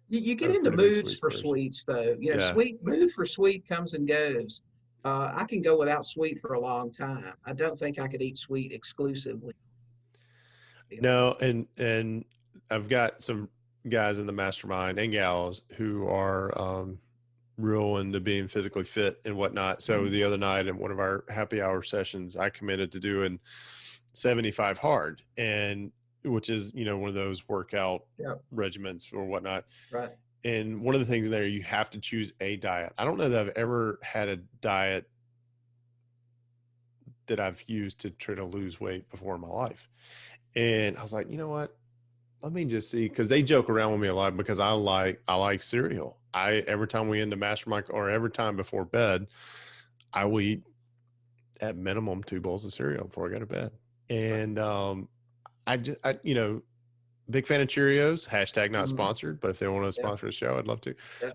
You get into moods for sweets, though. Mood for sweet comes and goes. I can go without sweet for a long time. I don't think I could eat sweet exclusively. No, and I've got some guys in the mastermind and gals who are real into being physically fit and whatnot. So the other night in one of our happy hour sessions, I committed to doing 75 hard, and which is one of those workout regimens or whatnot. Right. And one of the things in there, you have to choose a diet. I don't know that I've ever had a diet that I've used to try to lose weight before in my life. And I was like, you know what? Let me just see, because they joke around with me a lot because I like cereal. Every time we end the mastermind or every time before bed, I will eat at minimum 2 bowls of cereal before I go to bed. And big fan of Cheerios, hashtag not sponsored, but if they want to sponsor the show, I'd love to. Yeah.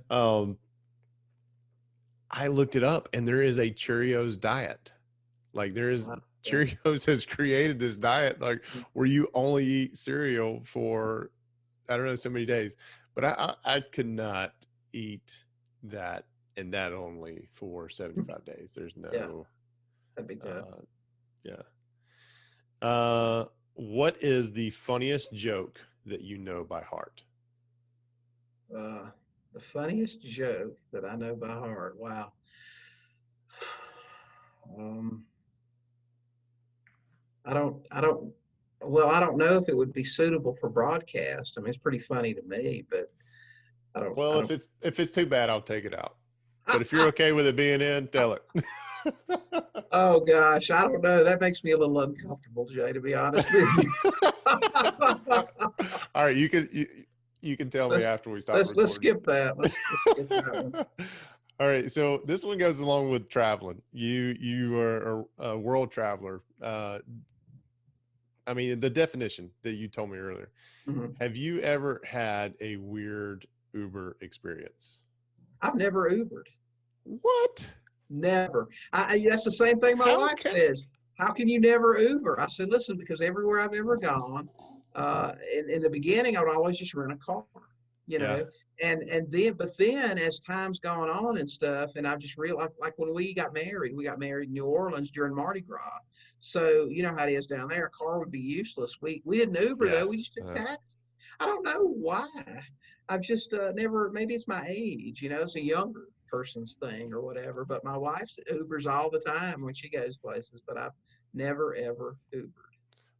I looked it up, and there is a Cheerios diet. Like there is Wow. Yeah. Cheerios has created this diet, like where you only eat cereal for, I don't know, so many days. But I could not eat that and that only for 75 days. There's Yeah, no, that'd be tough. yeah. What is the funniest joke that you know by heart? The funniest joke that I know by heart. Wow. Um, I don't know if it would be suitable for broadcast. I mean, it's pretty funny to me, but I Well, don't. if it's too bad, I'll take it out. But if you're okay with it being in, tell it. Oh gosh, I don't know. That makes me a little uncomfortable, Jay, to be honest with you. All right, you can tell me let's after we stop let's recording. skip that. Let's skip that one. All right, so this one goes along with traveling. You are a world traveler. I mean, the definition that you told me earlier. Mhm. Have you ever had a weird Uber experience? I've never Ubered. What? Never. That's the same thing my How wife can? says. How can you never Uber? I said, listen, because everywhere I've ever gone, in the beginning, I would always just rent a car, you Yeah, know, and then as time's gone on and stuff, and I've just realized, like when we got married in New Orleans during Mardi Gras. So you know how it is down there. A car would be useless. We didn't Uber yeah. though. We just took taxi. I don't know why. I've just never. Maybe it's my age. You know, it's a younger person's thing or whatever. But my wife's Ubers all the time when she goes places. But I've never ever Ubered. Never.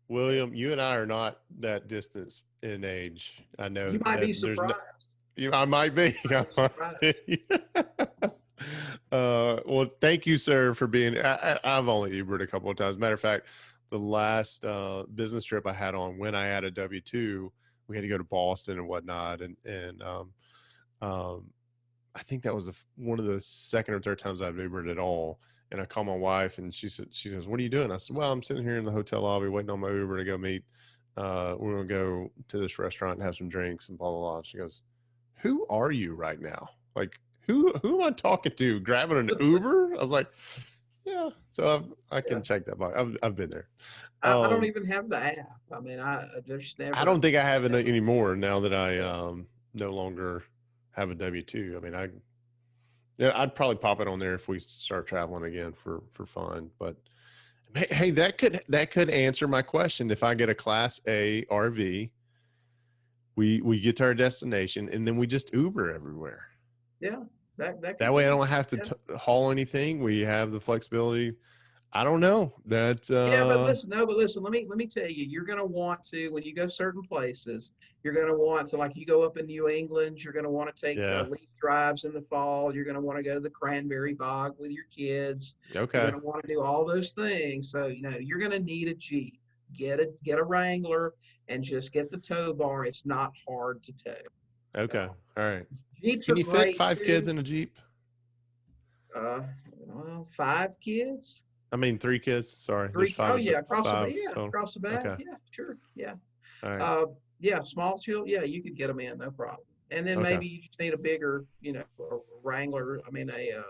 William, you and I are not that distance in age. I know You might be that there's no. surprised. I might be. You might be surprised. Well, thank you, sir, for being. I've only Ubered a couple of times. Matter of fact, the last business trip I had on when I had a W-2, we had to go to Boston and whatnot, and um, I think that was one of the second or third times I've Ubered at all. And I called my wife, and she says, "What are you doing?" I said, "Well, I'm sitting here in the hotel lobby waiting on my Uber to go meet. We're gonna go to this restaurant and have some drinks and blah blah blah." She goes, "Who are you right now? Like, who am I talking to? Grabbing an Uber?" I was like, "Yeah." So I Yeah. can check that box. I've been there. I don't even have the app. I mean, I just I never. don't think I have it Never. anymore now that I Yeah. no longer have a W-2. I mean, yeah, I'd probably pop it on there if we start traveling again for fun. But hey, that could answer my question. If I get a Class A RV, we get to our destination and then we just Uber everywhere. Yeah. That could That way I be. don't have to Yeah. haul anything. We have the flexibility. I don't know. That Yeah, but listen, no, but listen, let me tell you, you're gonna want to when you go certain places, you're gonna want to like you go up in New England, you're gonna want to take yeah. leaf drives in the fall. You're gonna want to go to the cranberry bog with your kids. You're Okay. gonna want to do all those things. So you know you're gonna need a Jeep. Get a Wrangler and just get the tow bar. It's not hard to tow. Okay. All right. Jeeps Can are you fit great 5 kids too. in a Jeep? Uh, well, 5 kids. I mean, 3 kids. Sorry. There's Three, oh five yeah, across the five yeah, total. across the back. Okay. Yeah, sure. Yeah. All right. Yeah, small children. Yeah, you could get them in, no problem. And then Okay. maybe you just need a bigger, a Wrangler. I mean, a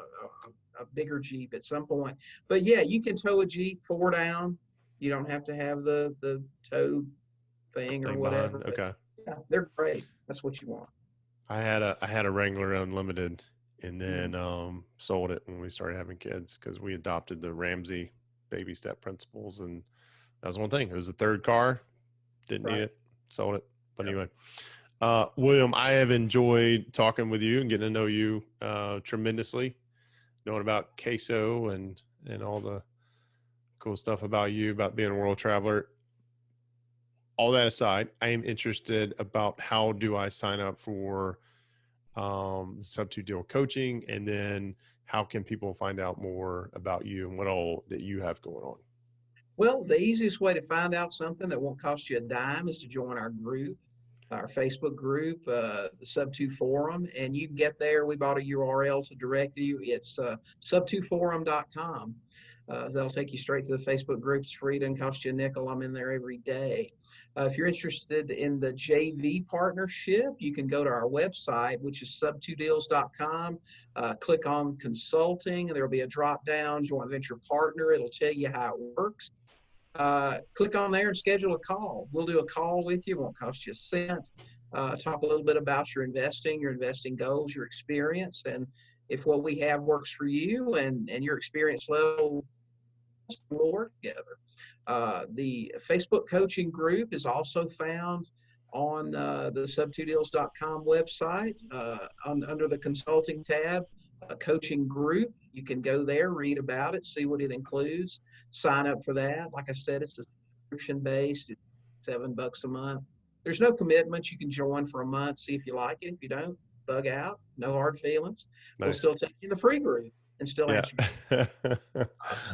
bigger Jeep at some point. But yeah, you can tow a Jeep 4 down. You don't have to have the tow thing or Thing whatever. behind. But Okay. yeah, they're great. That's what you want. I had a Wrangler Unlimited and Mhm. then sold it when we started having kids because we adopted the Ramsey baby step principles, and that was one thing. It was the third car, didn't need Right. it, sold it. But Yep. anyway, William, I have enjoyed talking with you and getting to know you tremendously, knowing about Keso and all the cool stuff about you, about being a world traveler. All that aside, I am interested about how do I sign up for sub-2 deal coaching, and then how can people find out more about you and what all that you have going on? Well, the easiest way to find out something that won't cost you a dime is to join our group. our Facebook group, the Sub2 Forum, and you can get there. We bought a URL to direct you. It's sub2forum.com. That'll take you straight to the Facebook group. It's free, doesn't cost you a nickel. I'm in there every day. If you're interested in the JV partnership, you can go to our website, which is sub2deals.com. Click on consulting, and there'll be a drop down, joint venture partner. It'll tell you how it works. Click on there and schedule a call. We'll do a call with you. It won't cost you a cent. Talk a little bit about your investing goals, your experience, and if what we have works for you and your experience level, we'll work together. The Facebook coaching group is also found on the sub2deals.com website under the consulting tab, coaching group. You can go there, read about it, see what it includes, sign up for that. Like I said, it's a subscription based. It's $7 a month. There's no commitment. You can join for a month, see if you like it. If you don't, bug out. No hard feelings. Nice. We'll still take you in the free group and still answer.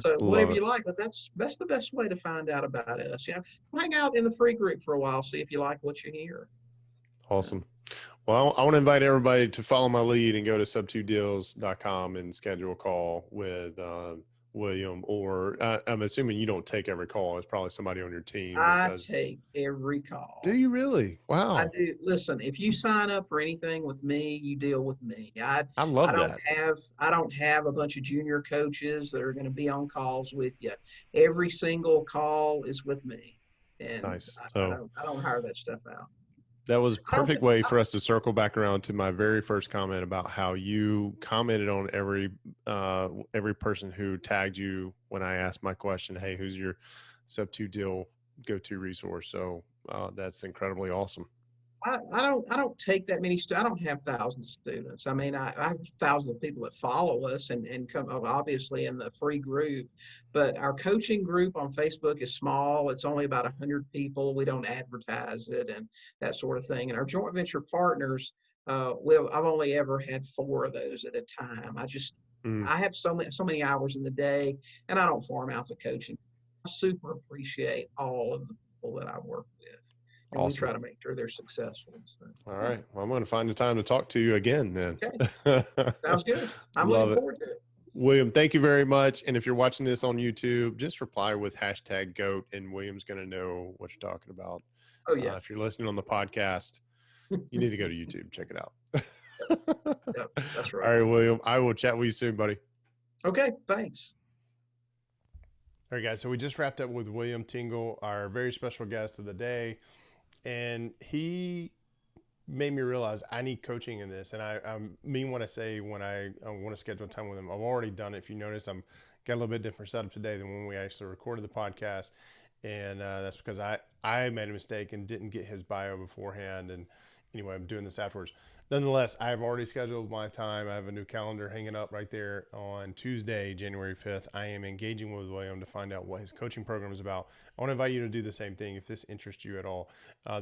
So whatever you like, but that's the best way to find out about us. Hang out in the free group for a while, see if you like what you hear. Awesome. Well, I want to invite everybody to follow my lead and go to sub2deals.com and schedule a call with William, or I'm assuming you don't take every call. It's probably somebody on your team. I take every call. Do you really? Wow. I do. Listen, if you sign up for anything with me, you deal with me. I love that. I don't have a bunch of junior coaches that are going to be on calls with you. Every single call is with me. And nice. I don't hire that stuff out. That was a perfect way for us to circle back around to my very first comment about how you commented on every person who tagged you when I asked my question, hey, who's your Sub2 deal go-to resource? So that's incredibly awesome. I don't take that many students. I don't have thousands of students. I mean, I have thousands of people that follow us and come obviously in the free group, but our coaching group on Facebook is small. It's only about 100 people. We don't advertise it and that sort of thing. And our joint venture partners, I've only ever had 4 of those at a time. I have so many hours in the day, and I don't farm out the coaching. I super appreciate all of the people that I work with. And awesome. We try to make sure they're successful. So. All right. Well, I'm going to find the time to talk to you again then. Okay. Sounds good. I'm looking forward to it. William, thank you very much. And if you're watching this on YouTube, just reply with #GOAT and William's going to know what you're talking about. Oh, yeah. If you're listening on the podcast, you need to go to YouTube. Check it out. Yep, that's right. All right, William. I will chat with you soon, buddy. Okay. Thanks. All right, guys. So we just wrapped up with William Tingle, our very special guest of the day. And he made me realize I need coaching in this. And I mean when I say when I want to schedule time with him, I've already done it. If you notice, I'm got a little bit different setup today than when we actually recorded the podcast. And that's because I made a mistake and didn't get his bio beforehand. And anyway, I'm doing this afterwards. Nonetheless, I've already scheduled my time. I have a new calendar hanging up right there on Tuesday, January 5th. I am engaging with William to find out what his coaching program is about. I want to invite you to do the same thing if this interests you at all.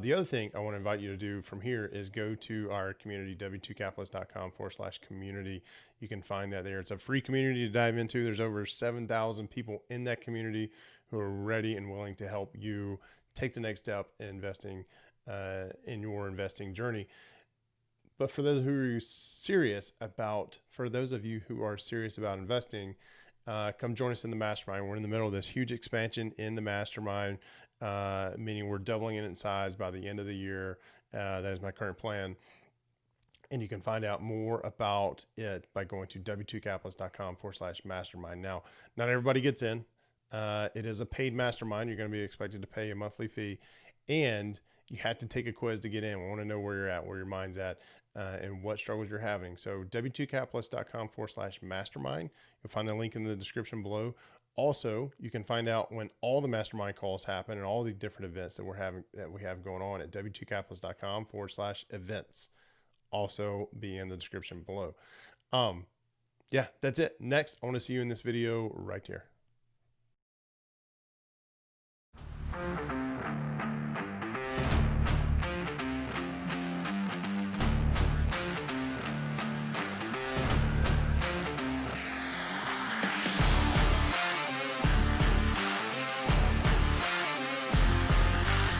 The other thing I want to invite you to do from here is go to our community, w2capitalist.com/community. You can find that there. It's a free community to dive into. There's over 7,000 people in that community who are ready and willing to help you take the next step in investing in your investing journey. But for those who are serious about, for those of you who are serious about investing, come join us in the mastermind. We're in the middle of this huge expansion in the mastermind, meaning we're doubling it in size by the end of the year. That is my current plan. And you can find out more about it by going to w2capitalist.com/mastermind. Now, not everybody gets in. It is a paid mastermind. You're going to be expected to pay a monthly fee, and you have to take a quiz to get in. We want to know where you're at, where your mind's at, and what struggles you're having. So w2capitalist.com/mastermind. You'll find the link in the description below. Also, you can find out when all the mastermind calls happen and all the different events that we have going on at w2capitalist.com/events. Also be in the description below. Yeah, that's it. Next, I want to see you in this video right here.